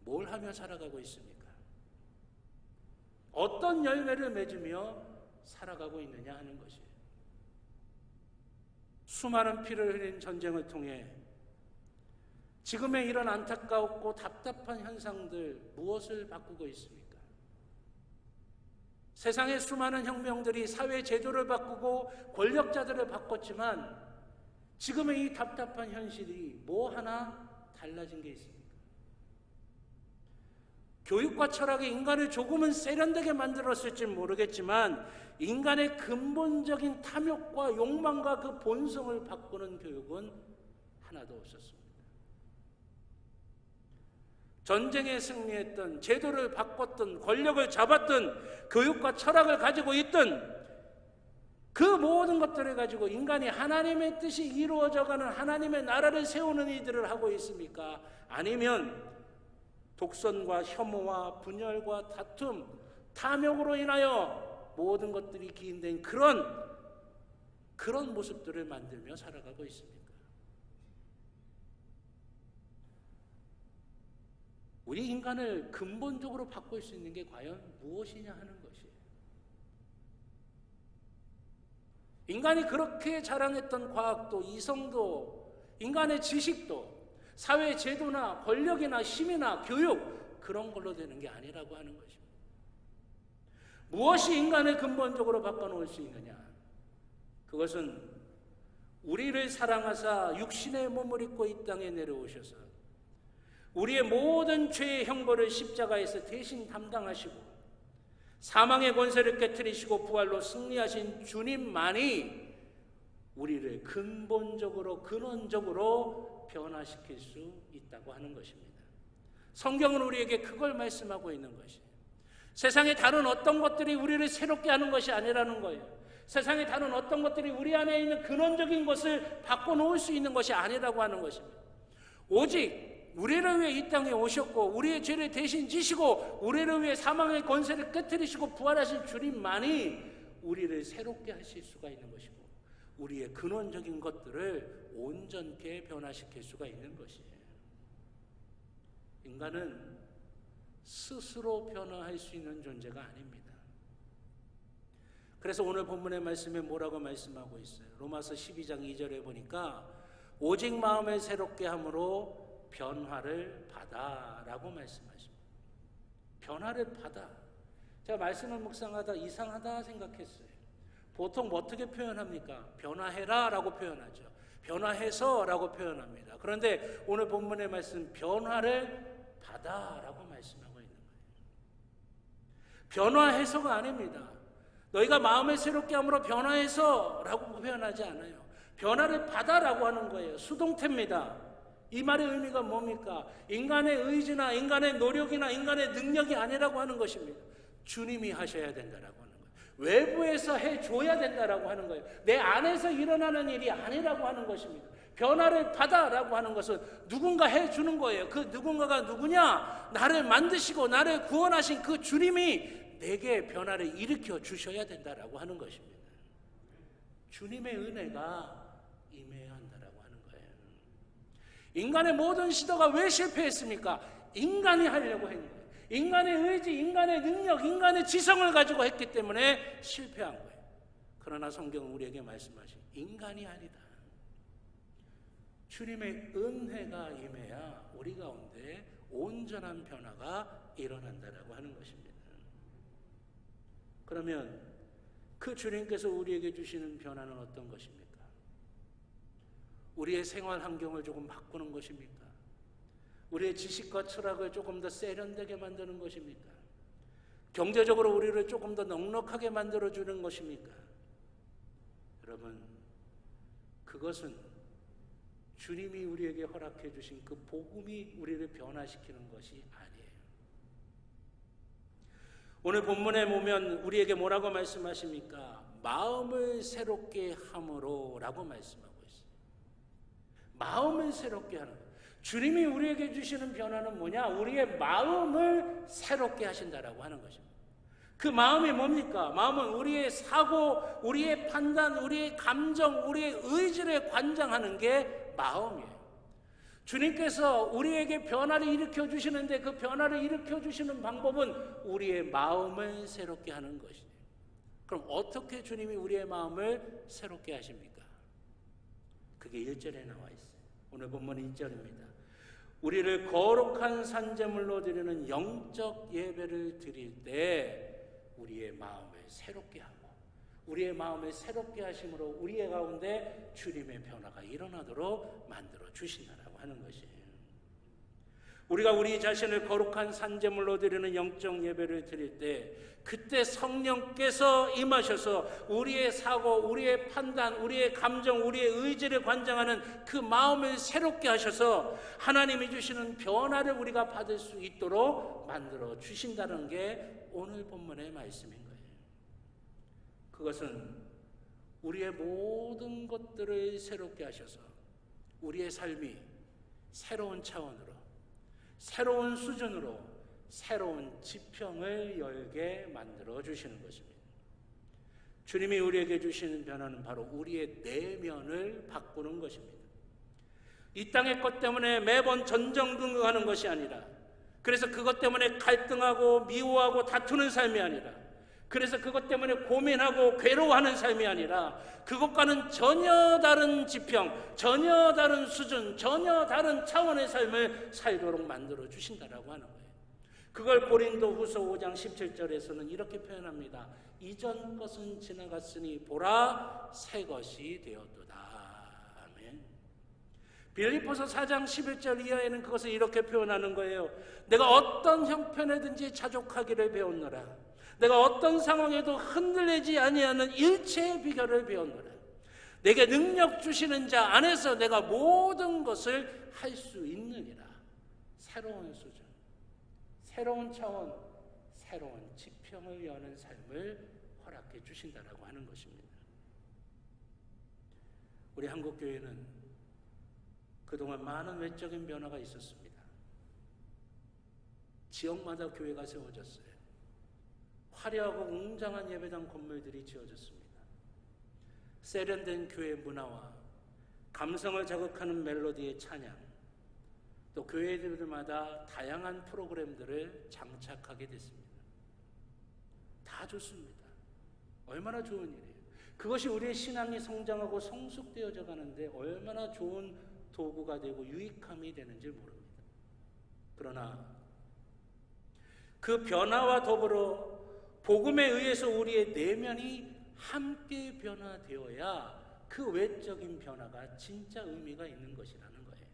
뭘 하며 살아가고 있습니까? 어떤 열매를 맺으며 살아가고 있느냐 하는 것이에요. 수많은 피를 흘린 전쟁을 통해 지금의 이런 안타깝고 답답한 현상들 무엇을 바꾸고 있습니까? 세상의 수많은 혁명들이 사회 제도를 바꾸고 권력자들을 바꿨지만 지금의 이 답답한 현실이 뭐 하나 달라진 게 있습니까? 교육과 철학이 인간을 조금은 세련되게 만들었을지 모르겠지만 인간의 근본적인 탐욕과 욕망과 그 본성을 바꾸는 교육은 하나도 없었습니다. 전쟁에 승리했던, 제도를 바꿨던, 권력을 잡았던, 교육과 철학을 가지고 있던 그 모든 것들을 가지고 인간이 하나님의 뜻이 이루어져가는 하나님의 나라를 세우는 일들을 하고 있습니까? 아니면 독선과 혐오와 분열과 다툼, 탐욕으로 인하여 모든 것들이 기인된 그런 모습들을 만들며 살아가고 있습니까? 우리 인간을 근본적으로 바꿀 수 있는 게 과연 무엇이냐 하는 것이에요. 인간이 그렇게 자랑했던 과학도, 이성도, 인간의 지식도 사회 제도나 권력이나 힘이나 교육 그런 걸로 되는 게 아니라고 하는 것입니다. 무엇이 인간을 근본적으로 바꿔놓을 수 있느냐? 그것은 우리를 사랑하사 육신의 몸을 입고 이 땅에 내려오셔서 우리의 모든 죄의 형벌을 십자가에서 대신 담당하시고 사망의 권세를 깨트리시고 부활로 승리하신 주님만이 우리를 근본적으로 근원적으로 변화시킬 수 있다고 하는 것입니다. 성경은 우리에게 그걸 말씀하고 있는 것이에요. 세상의 다른 어떤 것들이 우리를 새롭게 하는 것이 아니라는 거예요. 세상의 다른 어떤 것들이 우리 안에 있는 근원적인 것을 바꿔놓을 수 있는 것이 아니라고 하는 것입니다. 오직 우리를 위해 이 땅에 오셨고 우리의 죄를 대신 지시고 우리를 위해 사망의 권세를 깨트리시고 부활하신 주님만이 우리를 새롭게 하실 수가 있는 것이고 우리의 근원적인 것들을 온전케 변화시킬 수가 있는 것이에요. 인간은 스스로 변화할 수 있는 존재가 아닙니다. 그래서 오늘 본문의 말씀에 뭐라고 말씀하고 있어요? 로마서 12장 2절에 보니까 오직 마음을 새롭게 함으로 변화를 받아라고 말씀하십니다. 변화를 받아. 제가 말씀을 묵상하다 이상하다 생각했어요. 보통 어떻게 표현합니까? 변화해라 라고 표현하죠. 변화해서 라고 표현합니다. 그런데 오늘 본문의 말씀 변화를 받아라고 말씀하고 있는 거예요. 변화해서가 아닙니다. 너희가 마음을 새롭게 함으로 변화해서 라고 표현하지 않아요. 변화를 받아라고 하는 거예요. 수동태입니다. 이 말의 의미가 뭡니까? 인간의 의지나 인간의 노력이나 인간의 능력이 아니라고 하는 것입니다. 주님이 하셔야 된다라고 하는 거예요. 외부에서 해줘야 된다라고 하는 거예요. 내 안에서 일어나는 일이 아니라고 하는 것입니다. 변화를 받아라고 하는 것은 누군가 해주는 거예요. 그 누군가가 누구냐? 나를 만드시고 나를 구원하신 그 주님이 내게 변화를 일으켜 주셔야 된다라고 하는 것입니다. 주님의 은혜가 임해야 한다라고 하는 거예요. 인간의 모든 시도가 왜 실패했습니까? 인간이 하려고 했는 거예요. 인간의 의지, 인간의 능력, 인간의 지성을 가지고 했기 때문에 실패한 거예요. 그러나 성경은 우리에게 말씀하신 인간이 아니다. 주님의 은혜가 임해야 우리 가운데 온전한 변화가 일어난다라고 하는 것입니다. 그러면 그 주님께서 우리에게 주시는 변화는 어떤 것입니까? 우리의 생활 환경을 조금 바꾸는 것입니까? 우리의 지식과 철학을 조금 더 세련되게 만드는 것입니까? 경제적으로 우리를 조금 더 넉넉하게 만들어주는 것입니까? 여러분, 그것은 주님이 우리에게 허락해 주신 그 복음이 우리를 변화시키는 것이 아니에요. 오늘 본문에 보면 우리에게 뭐라고 말씀하십니까? 마음을 새롭게 함으로 라고 말씀하고 있어요. 마음을 새롭게 하는 것. 주님이 우리에게 주시는 변화는 뭐냐? 우리의 마음을 새롭게 하신다라고 하는 것입니다. 그 마음이 뭡니까? 마음은 우리의 사고, 우리의 판단, 우리의 감정, 우리의 의지를 관장하는 게 마음이에요. 주님께서 우리에게 변화를 일으켜 주시는데 그 변화를 일으켜 주시는 방법은 우리의 마음을 새롭게 하는 것이에요. 그럼 어떻게 주님이 우리의 마음을 새롭게 하십니까? 그게 1절에 나와 있어요. 오늘 본문 1절입니다. 우리를 거룩한 산제물로 드리는 영적 예배를 드릴 때 우리의 마음을 새롭게 하고 우리의 마음을 새롭게 하심으로 우리의 가운데 주님의 변화가 일어나도록 만들어 주신다라고 하는 것이에요. 우리가 우리 자신을 거룩한 산제물로 드리는 영적 예배를 드릴 때 그때 성령께서 임하셔서 우리의 사고, 우리의 판단, 우리의 감정, 우리의 의지를 관장하는 그 마음을 새롭게 하셔서 하나님이 주시는 변화를 우리가 받을 수 있도록 만들어 주신다는 게 오늘 본문의 말씀인 거예요. 그것은 우리의 모든 것들을 새롭게 하셔서 우리의 삶이 새로운 차원으로, 새로운 수준으로, 새로운 지평을 열게 만들어 주시는 것입니다. 주님이 우리에게 주시는 변화는 바로 우리의 내면을 바꾸는 것입니다. 이 땅의 것 때문에 매번 전전긍긍하는 것이 아니라, 그래서 그것 때문에 갈등하고 미워하고 다투는 삶이 아니라, 그래서 그것 때문에 고민하고 괴로워하는 삶이 아니라 그것과는 전혀 다른 지평, 전혀 다른 수준, 전혀 다른 차원의 삶을 살도록 만들어 주신다라고 하는 거예요. 그걸 고린도후서 5장 17절에서는 이렇게 표현합니다. 이전 것은 지나갔으니 보라 새 것이 되었도다. 아멘. 빌립보서 4장 11절 이하에는 그것을 이렇게 표현하는 거예요. 내가 어떤 형편에든지 자족하기를 배웠노라. 내가 어떤 상황에도 흔들리지 아니하는 일체의 비결을 배웠노라. 내게 능력 주시는 자 안에서 내가 모든 것을 할 수 있느니라. 새로운 수준, 새로운 차원, 새로운 지평을 여는 삶을 허락해 주신다라고 하는 것입니다. 우리 한국교회는 그동안 많은 외적인 변화가 있었습니다. 지역마다 교회가 세워졌어요. 화려하고 웅장한 예배당 건물들이 지어졌습니다. 세련된 교회 문화와 감성을 자극하는 멜로디의 찬양, 또 교회들마다 다양한 프로그램들을 장착하게 됐습니다. 다 좋습니다. 얼마나 좋은 일이에요. 그것이 우리의 신앙이 성장하고 성숙되어져 가는데 얼마나 좋은 도구가 되고 유익함이 되는지 모릅니다. 그러나 그 변화와 더불어 복음에 의해서 우리의 내면이 함께 변화되어야 그 외적인 변화가 진짜 의미가 있는 것이라는 거예요.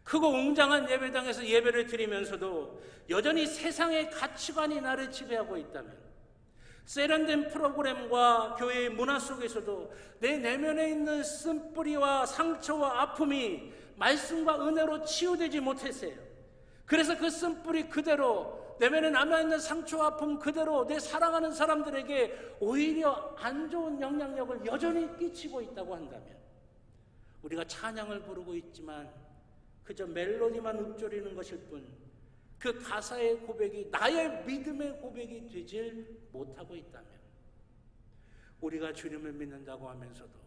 크고 웅장한 예배당에서 예배를 드리면서도 여전히 세상의 가치관이 나를 지배하고 있다면, 세련된 프로그램과 교회의 문화 속에서도 내 내면에 있는 쓴뿌리와 상처와 아픔이 말씀과 은혜로 치유되지 못했어요. 그래서 그 쓴뿌리 그대로, 내면에 남아있는 상처와 아픔 그대로 내 사랑하는 사람들에게 오히려 안 좋은 영향력을 여전히 끼치고 있다고 한다면, 우리가 찬양을 부르고 있지만 그저 멜로디만 읊조리는 것일 뿐 그 가사의 고백이 나의 믿음의 고백이 되질 못하고 있다면, 우리가 주님을 믿는다고 하면서도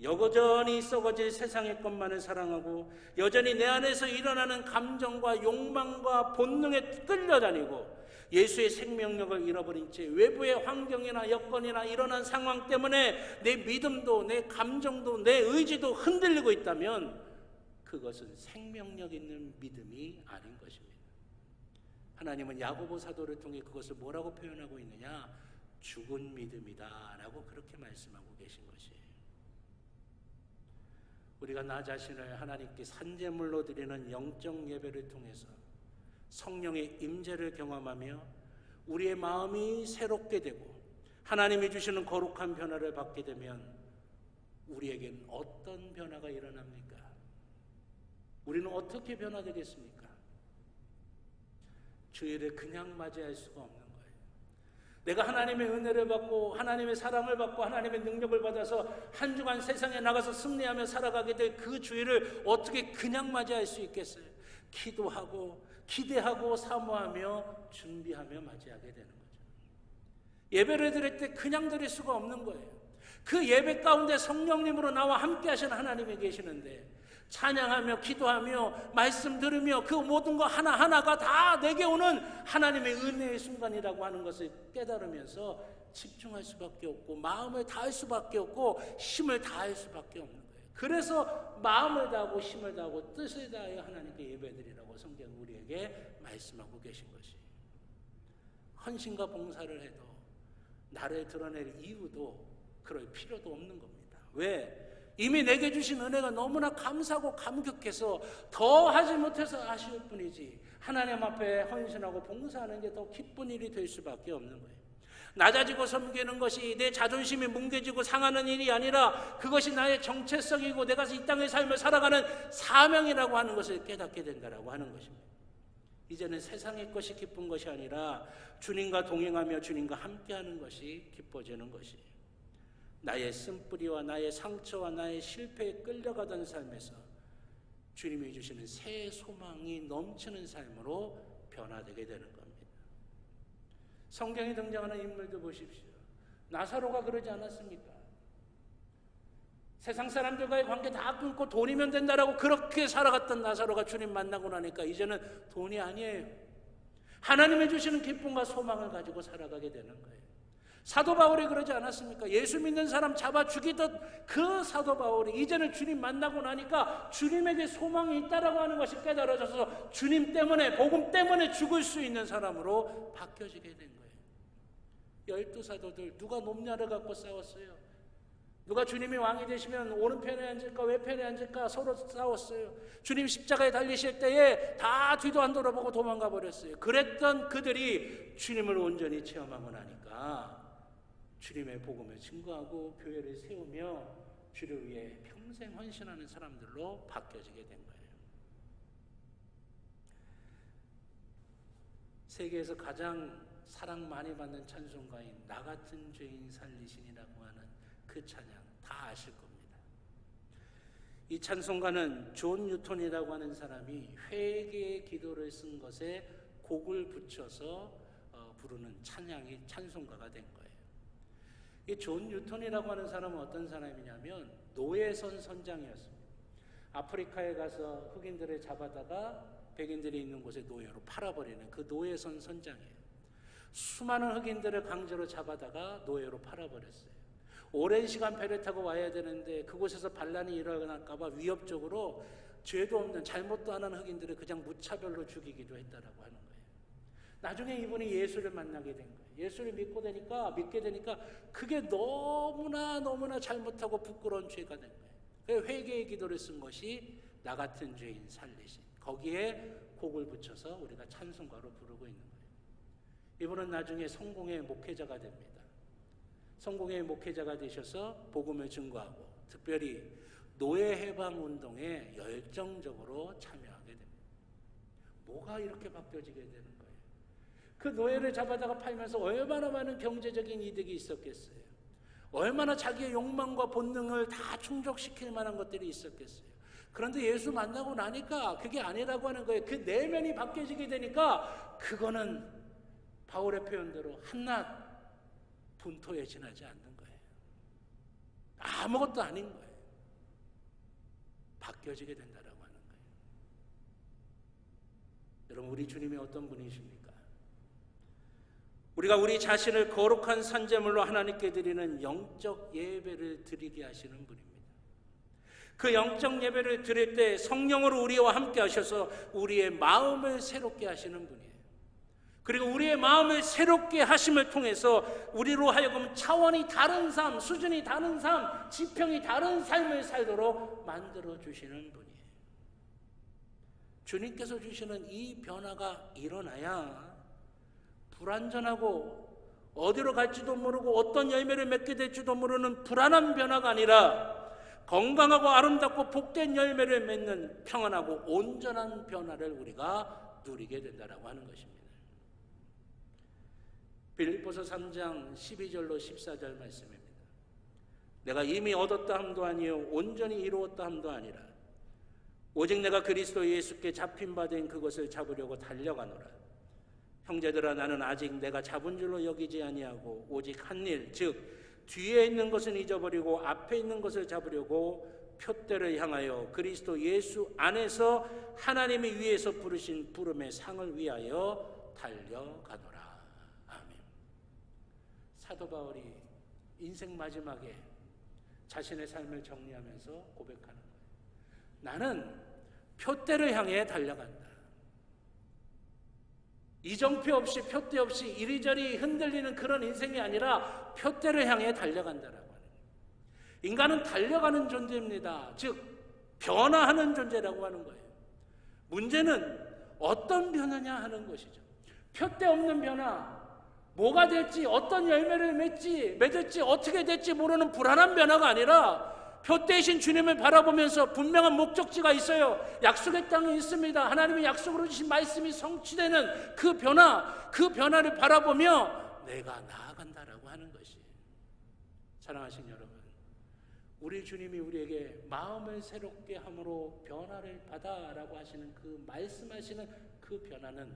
여전히 썩어질 세상의 것만을 사랑하고 여전히 내 안에서 일어나는 감정과 욕망과 본능에 끌려다니고 예수의 생명력을 잃어버린 채 외부의 환경이나 여건이나 일어난 상황 때문에 내 믿음도 내 감정도 내 의지도 흔들리고 있다면 그것은 생명력 있는 믿음이 아닌 것입니다. 하나님은 야고보 사도를 통해 그것을 뭐라고 표현하고 있느냐? 죽은 믿음이다 라고 그렇게 말씀하고 계신 것이에요. 우리가 나 자신을 하나님께 산제물로 드리는 영적 예배를 통해서 성령의 임재를 경험하며 우리의 마음이 새롭게 되고 하나님이 주시는 거룩한 변화를 받게 되면 우리에겐 어떤 변화가 일어납니까? 우리는 어떻게 변화되겠습니까? 주일을 그냥 맞이할 수가 없는 거예요. 내가 하나님의 은혜를 받고 하나님의 사랑을 받고 하나님의 능력을 받아서 한 주간 세상에 나가서 승리하며 살아가게 될 그 주일을 어떻게 그냥 맞이할 수 있겠어요? 기도하고 기대하고 사모하며 준비하며 맞이하게 되는 거죠. 예배를 드릴 때 그냥 드릴 수가 없는 거예요. 그 예배 가운데 성령님으로 나와 함께 하시는 하나님이 계시는데 찬양하며 기도하며 말씀 들으며 그 모든 거 하나하나가 다 내게 오는 하나님의 은혜의 순간이라고 하는 것을 깨달으면서 집중할 수밖에 없고 마음을 다할 수밖에 없고 힘을 다할 수밖에 없는 거예요. 그래서 마음을 다하고 힘을 다하고 뜻을 다하여 하나님께 예배드리라고 성경은 우리에게 말씀하고 계신 것이에요. 헌신과 봉사를 해도 나를 드러낼 이유도 그럴 필요도 없는 겁니다. 왜? 이미 내게 주신 은혜가 너무나 감사하고 감격해서 더 하지 못해서 아쉬울 뿐이지 하나님 앞에 헌신하고 봉사하는 게 더 기쁜 일이 될 수밖에 없는 거예요. 낮아지고 섬기는 것이 내 자존심이 뭉개지고 상하는 일이 아니라 그것이 나의 정체성이고 내가 이 땅의 삶을 살아가는 사명이라고 하는 것을 깨닫게 된다라고 하는 것입니다. 이제는 세상의 것이 기쁜 것이 아니라 주님과 동행하며 주님과 함께하는 것이 기뻐지는 것이에요. 나의 쓴뿌리와 나의 상처와 나의 실패에 끌려가던 삶에서 주님이 주시는 새 소망이 넘치는 삶으로 변화되게 되는 겁니다. 성경에 등장하는 인물도 보십시오. 나사로가 그러지 않았습니까? 세상 사람들과의 관계 다 끊고 돈이면 된다라고 그렇게 살아갔던 나사로가 주님 만나고 나니까 이제는 돈이 아니에요. 하나님이 주시는 기쁨과 소망을 가지고 살아가게 되는 거예요. 사도 바울이 그러지 않았습니까? 예수 믿는 사람 잡아 죽이던 그 사도 바울이 이제는 주님 만나고 나니까 주님에게 소망이 있다라고 하는 것이 깨달아져서 주님 때문에 복음 때문에 죽을 수 있는 사람으로 바뀌어지게 된 거예요. 12사도들 누가 높냐를 갖고 싸웠어요. 누가 주님이 왕이 되시면 오른편에 앉을까 왼편에 앉을까 서로 싸웠어요. 주님 십자가에 달리실 때에 다 뒤도 안 돌아보고 도망가 버렸어요. 그랬던 그들이 주님을 온전히 체험하고 나니까 주님의 복음을 증거하고 교회를 세우며 주를 위해 평생 헌신하는 사람들로 바뀌어지게 된 거예요. 세계에서 가장 사랑 많이 받는 찬송가인 나 같은 죄인 살리신이라고 하는 그 찬양 다 아실 겁니다. 이 찬송가는 존 뉴턴이라고 하는 사람이 회개의 기도를 쓴 것에 곡을 붙여서 부르는 찬송가가 된 거예요. 이 존 뉴턴이라고 하는 사람은 어떤 사람이냐면 노예선 선장이었습니다. 아프리카에 가서 흑인들을 잡아다가 백인들이 있는 곳에 노예로 팔아버리는 그 노예선 선장이에요. 수많은 흑인들을 강제로 잡아다가 노예로 팔아버렸어요. 오랜 시간 배를 타고 와야 되는데 그곳에서 반란이 일어날까 봐 위협적으로 죄도 없는 잘못도 안 하는 흑인들을 그냥 무차별로 죽이기도 했다라고 하는 거예요. 나중에 이분이 예수를 만나게 된 거예요. 예수를 믿게 되니까 그게 너무나 잘못하고 부끄러운 죄가 된 거예요. 회개의 기도를 쓴 것이 나 같은 죄인 살리신, 거기에 곡을 붙여서 우리가 찬송가로 부르고 있는 거예요. 이분은 나중에 성공의 목회자가 됩니다. 성공의 목회자가 되셔서 복음을 증거하고 특별히 노예 해방 운동에 열정적으로 참여하게 됩니다. 뭐가 이렇게 바뀌어지게 되는 거예요? 그 노예를 잡아다가 팔면서 얼마나 많은 경제적인 이득이 있었겠어요? 얼마나 자기의 욕망과 본능을 다 충족시킬 만한 것들이 있었겠어요? 그런데 예수 만나고 나니까 그게 아니라고 하는 거예요. 그 내면이 바뀌어지게 되니까 그거는 바울의 표현대로 한낱 분토에 지나지 않는 거예요. 아무것도 아닌 거예요. 바뀌어지게 된다라고 하는 거예요. 여러분, 우리 주님이 어떤 분이십니까? 우리가 우리 자신을 거룩한 산제물로 하나님께 드리는 영적 예배를 드리게 하시는 분입니다. 그 영적 예배를 드릴 때 성령으로 우리와 함께 하셔서 우리의 마음을 새롭게 하시는 분이에요. 그리고 우리의 마음을 새롭게 하심을 통해서 우리로 하여금 차원이 다른 삶, 수준이 다른 삶, 지평이 다른 삶을 살도록 만들어주시는 분이에요. 주님께서 주시는 이 변화가 일어나야 불완전하고 어디로 갈지도 모르고 어떤 열매를 맺게 될지도 모르는 불안한 변화가 아니라 건강하고 아름답고 복된 열매를 맺는 평안하고 온전한 변화를 우리가 누리게 된다라고 하는 것입니다. 빌립보서 3장 12절로 14절 말씀입니다. 내가 이미 얻었다 함도 아니요 온전히 이루었다 함도 아니라 오직 내가 그리스도 예수께 잡힌 바 된 그것을 잡으려고 달려가노라. 형제들아, 나는 아직 내가 잡은 줄로 여기지 아니하고 오직 한 일, 즉 뒤에 있는 것은 잊어버리고 앞에 있는 것을 잡으려고 표대를 향하여 그리스도 예수 안에서 하나님이 위에서 부르신 부름의 상을 위하여 달려가노라. 아멘. 사도 바울이 인생 마지막에 자신의 삶을 정리하면서 고백하는 거예요. 나는 표대를 향해 달려간다. 이정표 없이 표대 없이 이리저리 흔들리는 그런 인생이 아니라 표대를 향해 달려간다라고 하는 거예요. 인간은 달려가는 존재입니다. 즉 변화하는 존재라고 하는 거예요. 문제는 어떤 변화냐 하는 것이죠. 표대 없는 변화, 뭐가 될지 어떤 열매를 맺을지 어떻게 될지 모르는 불안한 변화가 아니라 표대이신 주님을 바라보면서 분명한 목적지가 있어요. 약속의 땅이 있습니다. 하나님의 약속으로 주신 말씀이 성취되는 그 변화를 바라보며 내가 나아간다라고 하는 것이. 사랑하신 여러분, 우리 주님이 우리에게 마음을 새롭게 함으로 변화를 받아라고 하시는 그 말씀하시는 그 변화는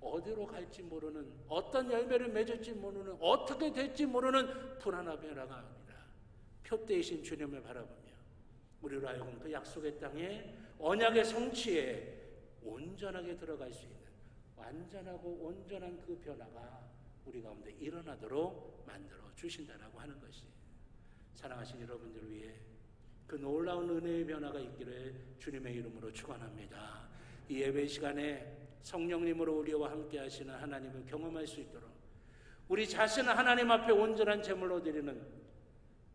어디로 갈지 모르는, 어떤 열매를 맺을지 모르는, 어떻게 될지 모르는 불안한 변화가 아닙니다. 표대이신 주님을 바라보며 우리로 하여금 그 약속의 땅에 언약의 성취에 온전하게 들어갈 수 있는 완전하고 온전한 그 변화가 우리 가운데 일어나도록 만들어 주신다라고 하는 것이. 사랑하신 여러분들 위해 그 놀라운 은혜의 변화가 있기를 주님의 이름으로 축원합니다. 이 예배 시간에 성령님으로 우리와 함께 하시는 하나님을 경험할 수 있도록 우리 자신을 하나님 앞에 온전한 제물로 드리는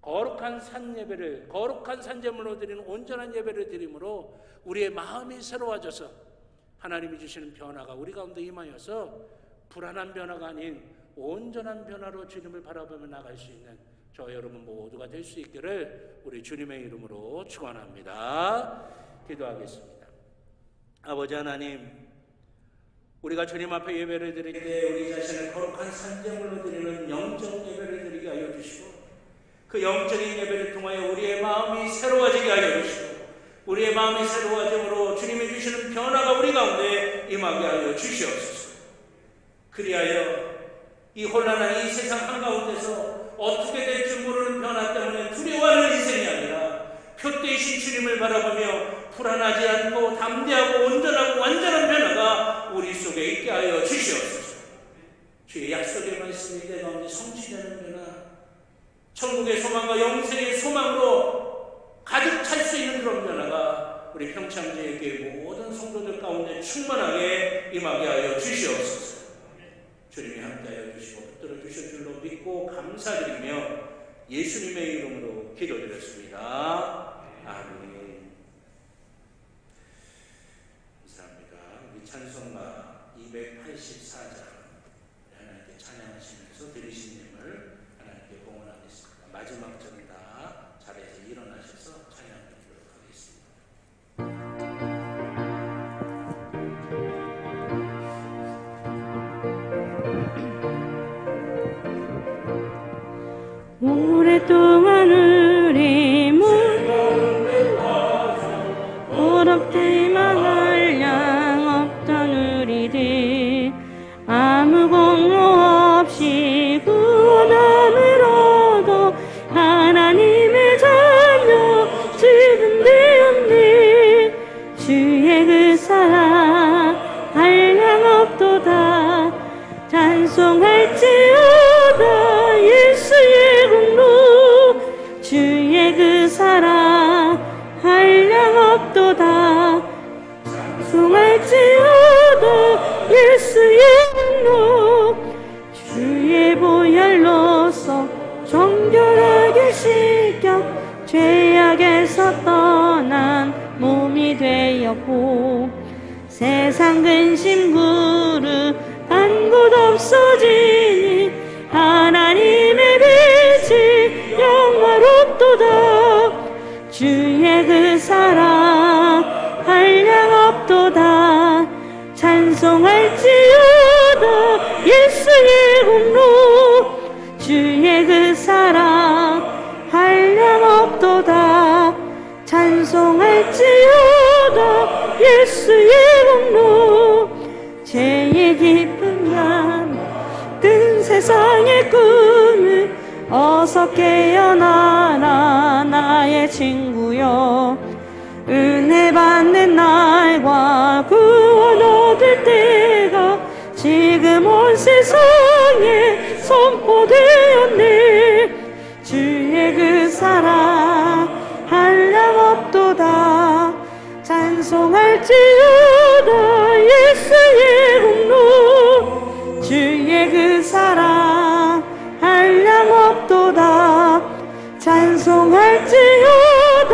거룩한 산예배를, 거룩한 산제물로 드리는 온전한 예배를 드림으로 우리의 마음이 새로워져서 하나님이 주시는 변화가 우리 가운데 임하여서 불안한 변화가 아닌 온전한 변화로 주님을 바라보며 나갈 수 있는 저 여러분 모두가 될 수 있기를 우리 주님의 이름으로 축원합니다. 기도하겠습니다. 아버지 하나님, 우리가 주님 앞에 예배를 드릴 때 우리 자신을 거룩한 산제물로 드리는 영적 예배를 드리게 하여 주시고 그 영적인 예배를 통하여 우리의 마음이 새로워지게 하여 주시고 우리의 마음이 새로워짐으로 주님이 주시는 변화가 우리 가운데 임하게 하여 주시옵소서. 그리하여 이 혼란한 이 세상 한가운데서 어떻게 될지 모르는 변화 때문에 두려워하는 인생이 아니라 표대이신 주님을 바라보며 불안하지 않고 담대하고 온전하고 완전한 변화가 우리 속에 있게 하여 주시옵소서. 주의 약속의 말씀이 내 가운데 성취되는 변화, 천국의 소망과 영생의 소망으로 가득 찰 수 있는 그런 변화가 우리 평창제일교회 모든 성도들 가운데 충만하게 임하게 하여 주시옵소서. 주님이 함께하여 주시고 붙들어 주실 줄로 믿고 감사드리며 예수님의 이름으로 기도드렸습니다. 아멘. 감사합니다. 우리 찬송가 284장 하나님께 찬양하시면서 드리신 예물 하나님께 봉헌하겠습니다. 마지막 절은 다 자리에서 일어나셔서 찬양드리도록 하겠습니다. 오랫동안 우리 어렵지만 한량 없던 우리들 아무 공로 없이 구원함을 얻어 하나님의 자녀 지금 되었네. 주의 그 사랑 한량 없도다. 찬송할지어다 예수의 공로. 주의 그 사랑 한량 없도다. 찬송할지어다 예수의 공로. 주의 보혈로서 정결하게 씻겨 죄악에서 떠난 몸이 되었고 세상 근심 구르 간 곳 없어지니 주의 그 사랑 한량 없도다. 찬송할지어다 예수의 공로. 주의 그 사랑 한량 없도다. 찬송할지어다 예수의 공로. 죄의 깊은 맘 뜬 세상의 꿈을 어서 깨어나라 나의 친구여. 은혜 받는 날과 구원 얻을 때가 지금 온 세상에 선포되었네. 주의 그 사랑 한량 없도다. 찬송할지어다 예수의 공로. 주의 그 사랑 한량 없도다. 찬송할지어다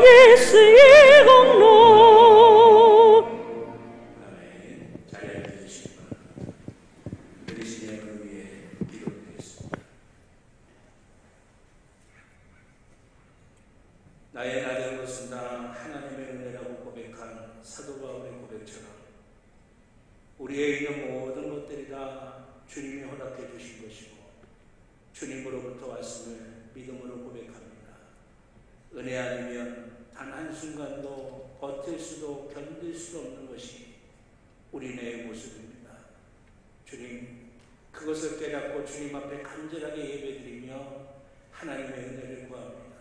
예수의 공로. 자리에 앉으시기 바랍니다. 그리스도의 그 위에 기도드리겠습니다. 나의 나된 것은 다 하나님의 은혜라고 고백한 사도 바울의 고백처럼 우리의 있는 모든 것들이 다 주님이 허락해 주신 것이고 주님으로부터 왔음을 믿음으로 고백합니다. 은혜 아니면 단 한순간도 버틸 수도 견딜 수도 없는 것이 우리네의 모습입니다. 주님, 그것을 깨닫고 주님 앞에 간절하게 예배드리며 하나님의 은혜를 구합니다.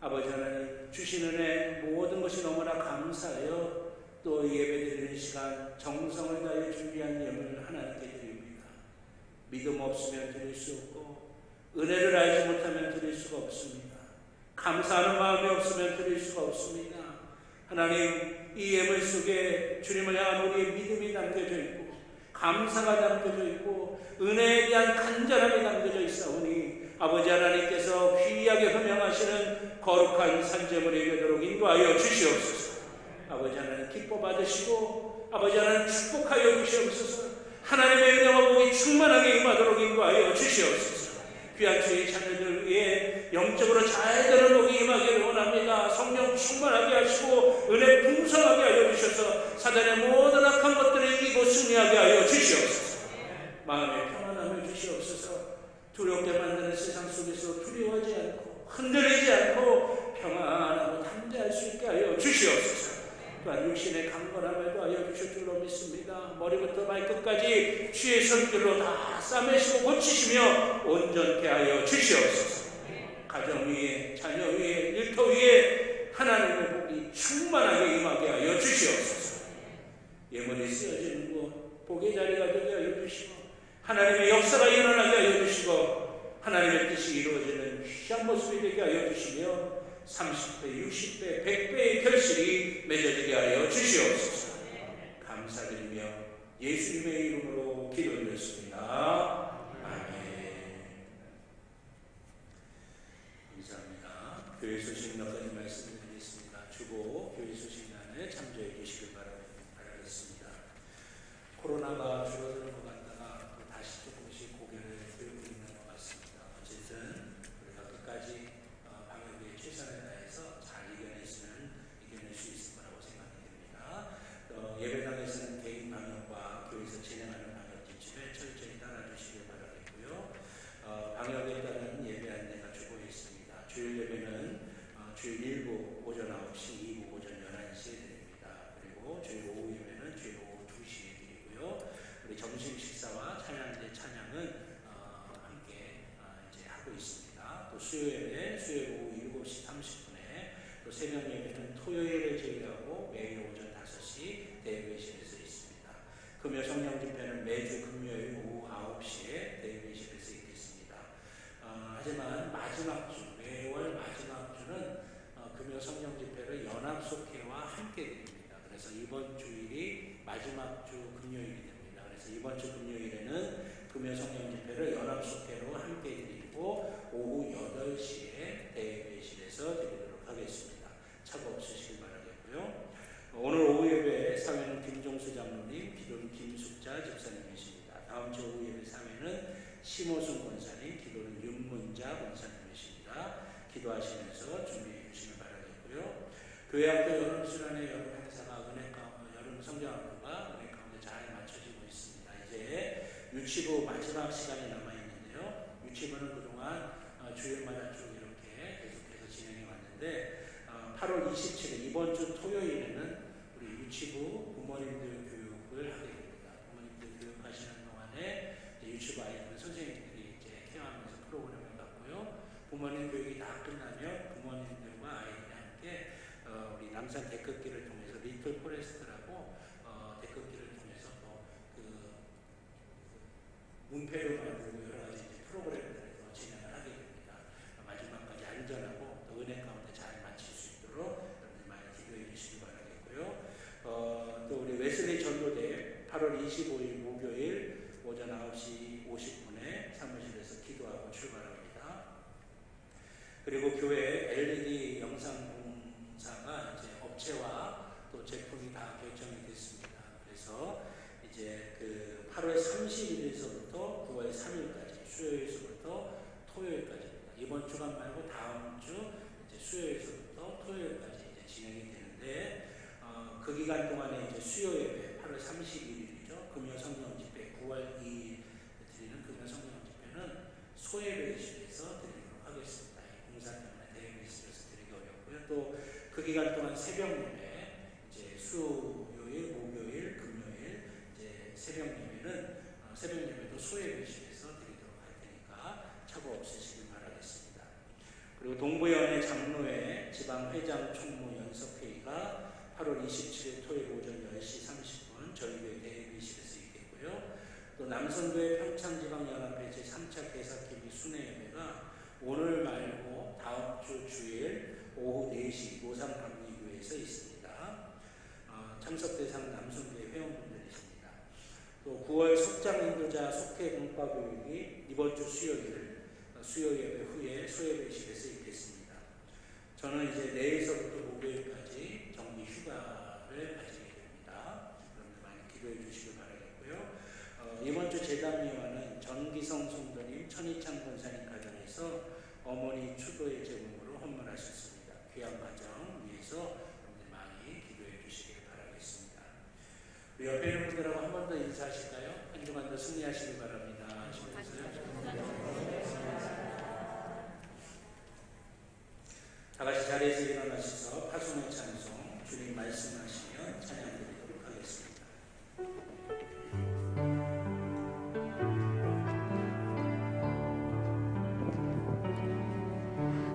아버지 하나님, 주신 은혜 모든 것이 너무나 감사하여 또 예배드리는 시간 정성을 다해 준비한 예물을 하나님께 드립니다. 믿음 없으면 드릴 수 없고 은혜를 알지 못하면 드릴 수가 없습니다. 감사하는 마음이 없으면 드릴 수가 없습니다. 하나님, 이 예물 속에 주님을 향한 우리의 믿음이 담겨져 있고 감사가 담겨져 있고 은혜에 대한 간절함이 담겨져 있사오니 아버지 하나님께서 귀하게 허명하시는 거룩한 산제물이 되도록 인도하여 주시옵소서. 아버지 하나님 기뻐 받으시고 아버지 하나님 축복하여 주시옵소서. 하나님의 은혜와 복이 충만하게 임하도록 인도하여 주시옵소서. 귀한 주의 자녀들 위해 영적으로 잘 되는 복이 임하기를 원합니다. 성령 충만하게 하시고 은혜 풍성하게 하여 주셔서 사단의 모든 악한 것들을 이기고 승리하게 하여 주시옵소서. 마음의 평안함을 주시옵소서. 두렵게 만드는 세상 속에서 두려워하지 않고 흔들리지 않고 평안하고 담대할 수 있게 하여 주시옵소서. 또한 육신의 강건함에도 하여 주실 줄로 믿습니다. 머리부터 발끝까지 주의 손길로 다 싸매시고 고치시며 온전케 하여 주시옵소서. 가정 위에 자녀 위에 일터 위에 하나님의 복이 충만하게 임하게 하여 주시옵소서. 예물이 쓰여지는 곳 복의 자리가 되게 하여 주시고 하나님의 역사가 일어나게 하여 주시고 하나님의 뜻이 이루어지는 귀한 모습이 되게 하여 주시며 30배, 60배, 100배의 결실이 맺어지게 하여 주시옵소서. 감사드리며 예수님의 이름으로 기도드렸습니다. 아멘. 감사합니다. 교회 소식 몇 가지 말씀드리겠습니다. 주보 교회 소식란에 참조해 주시길 바라겠습니다. 코로나가 줄어드는 것 같다가 다시 조금씩 고개를 들고 있는 것 같습니다. 어쨌든 우리가 끝까지 방역에 최선을 다해서 잘 이겨낼 수 있을 거라고 생각이 됩니다. 예배당에서는 개인 방역과 교회에서 진행하는 방역 지침에 철저히 따라주시길 바라겠고요. 방역에 따른 예배 안내가 주고에 있습니다. 주일 예배는 주일 1부 오전 9시, 2부 오전 11시에 드립니다. 그리고 주일 오후 예배는 주일 오후 2시에 드리고요. 우리 점심 식사와 찬양제 찬양은 함께 이제 하고 있습니다. 또 수요 예배, 수요일 오후 7시 30분에 또 새벽 예배는 토요일을 제외하고 매일 오전 5시 대회실에서 있습니다. 금요 성령 집회는 매주 금요일 오후 9시에 대회실에서 있겠습니다. 하지만 마지막 주, 매월 마지막 주는 금요 성령 집회를 연합속회와 함께 드립니다. 그래서 이번 주일이 마지막 주 금요일이 됩니다. 그래서 이번 주 금요일에는 금요 성령 집회를 연합속회로 함께 드리고 오후 8시에 대회실에서 드리도록 하겠습니다. 착오 없으시길 바라겠고요. 오늘 오후 예배 사회는 김종수 장로님, 기도는 김숙자 집사님이십니다. 다음 주 오후 예배 사회는 심호순 권사님, 기도는 윤문자 권사님이십니다. 기도하시면서 준비해 주시면 바라겠고요. 교회학교 여름수련회 여름 행사가 여름 성경학교가 은혜 가운데 잘 맞춰지고 있습니다. 이제 유치부 마지막 시간이 남아있는데요. 유치부는 그동안 주일마다 쭉 이렇게 계속해서 진행해 왔는데 8월 27일 이번 주 토요일에는 우리 유치부 부모님들 교육을 하게 됩니다. 부모님들 교육하시는 동안에 유치부 아이들은 선생님들이 이제 케어하면서 프로그램을 갖고요. 부모님 교육이 다 끝나면 부모님들과 아이들이 함께 우리 남산 데크길을 통해서 리틀 포레스트라고 데크길을 통해서 또 문패를 만들고 여러 가지 이제 프로그램들을 진행을 하게 됩니다. 마지막까지 안전하고 또 은혜 가운데 잘 마칠 수 있도록 여러분들 많이 기도해 주시기 바라겠고요. 또 우리 웨슬리 전도대 8월 25일 목요일 오전 9시 50분에 사무실에서 기도하고 출발합니다. 그리고 교회 LED 영상 공사가 이제 업체와 또 제품이 다 결정이 됐습니다. 그래서 이제 8월 30일에서부터 9월 3일까지 수요일서부터 토요일까지입니다. 이번 주간 말고 다음 주 이제 수요일서부터 토요일까지 이제 진행이 되는데 그 기간 동안에 이제 수요 예배 8월 31일이죠. 금요 성령 집회 9월 2일 드리는 금요 성령 집회는 소예배실에서 드리도록 하겠습니다. 공사 때문에 대회실에서 드리기 어렵고요. 또 그 기간 동안 새벽 예배 이제 수요일, 목요일, 금요일 이제 새벽 예배도 소예배실에서 드리도록 할 테니까 착오 없으시길 바라겠습니다. 그리고 동부연회 장로회 지방회장 총무 연석회의가 8월 27일 토요일 오전 10시 30분 저희 교회 대회실에서 있겠고요. 또 남선교회 평창지방연합회 제3차 개사기비 순회예배가 오늘 말고 다음 주 주일 오후 4시 노상감리교회에서 있습니다. 참석 대상 남선교회 회원분들이십니다. 또 9월 석장인도자 속회공과교육이 이번 주 수요일 수요예배 후에 소예배실에서 있겠습니다. 저는 이제 내일서부터 목요일까지 정기 휴가를 가지게 됩니다. 여러분들 많이 기도해 주시길 바라겠고요. 이번 주 제담미화는 전기성 성도님 천희창 권사님 가정에서 어머니 추도의 제목으로 헌물하셨습니다. 귀한 가정 위해서 여러분들 많이 기도해 주시길 바라겠습니다. 우리 옆에 있는 분들하고 한 번 더 인사하실까요? 한 주간 더 승리하시길 바랍니다. 다 같이 자리에서 일어나셔서 파송의 찬송 주님 말씀하시며 찬양드리도록 하겠습니다.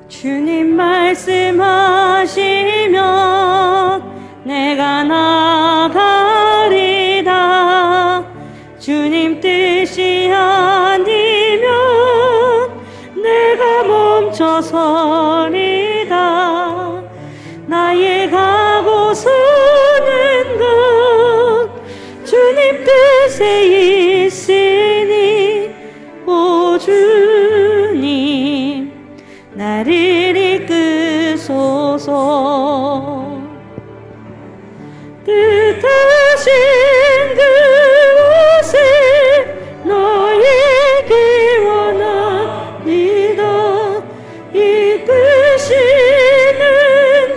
주님 말씀하시면 내가 나가리다. 주님 뜻이 아니면 내가 멈춰서리다. 나의 가고서는 것 주님 뜻에 있으니 오 주님 나를 이끄소서. 뜻하신 그곳에 너에게 원하리다. 이끄시는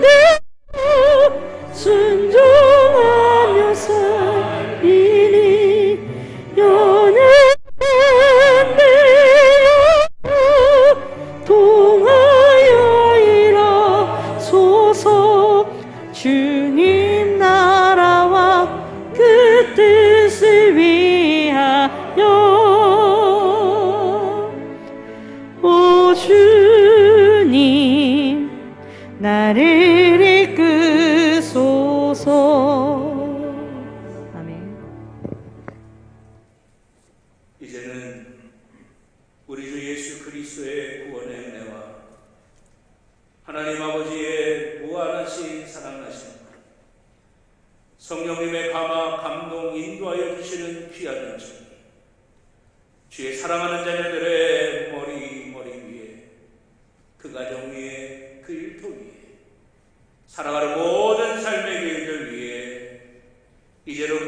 대로 순종하며 살리니 연약한 내 통하여 일어서서 주님 나라와 그 뜻을 위하여 오 주님 나를 이끄소서. 아멘. 이제는 우리 주 예수 그리스도의 구원의 은혜와 하나님 아버지의 무한하신 사랑하심, 성령님의 감화, 감동, 인도하여 주시는 귀한 은총, 주의 사랑하는 자녀들의 머리 위에, 그 가정 위에, 그 일터 위에, 살아가는 모든 삶의 길들 위에 이제로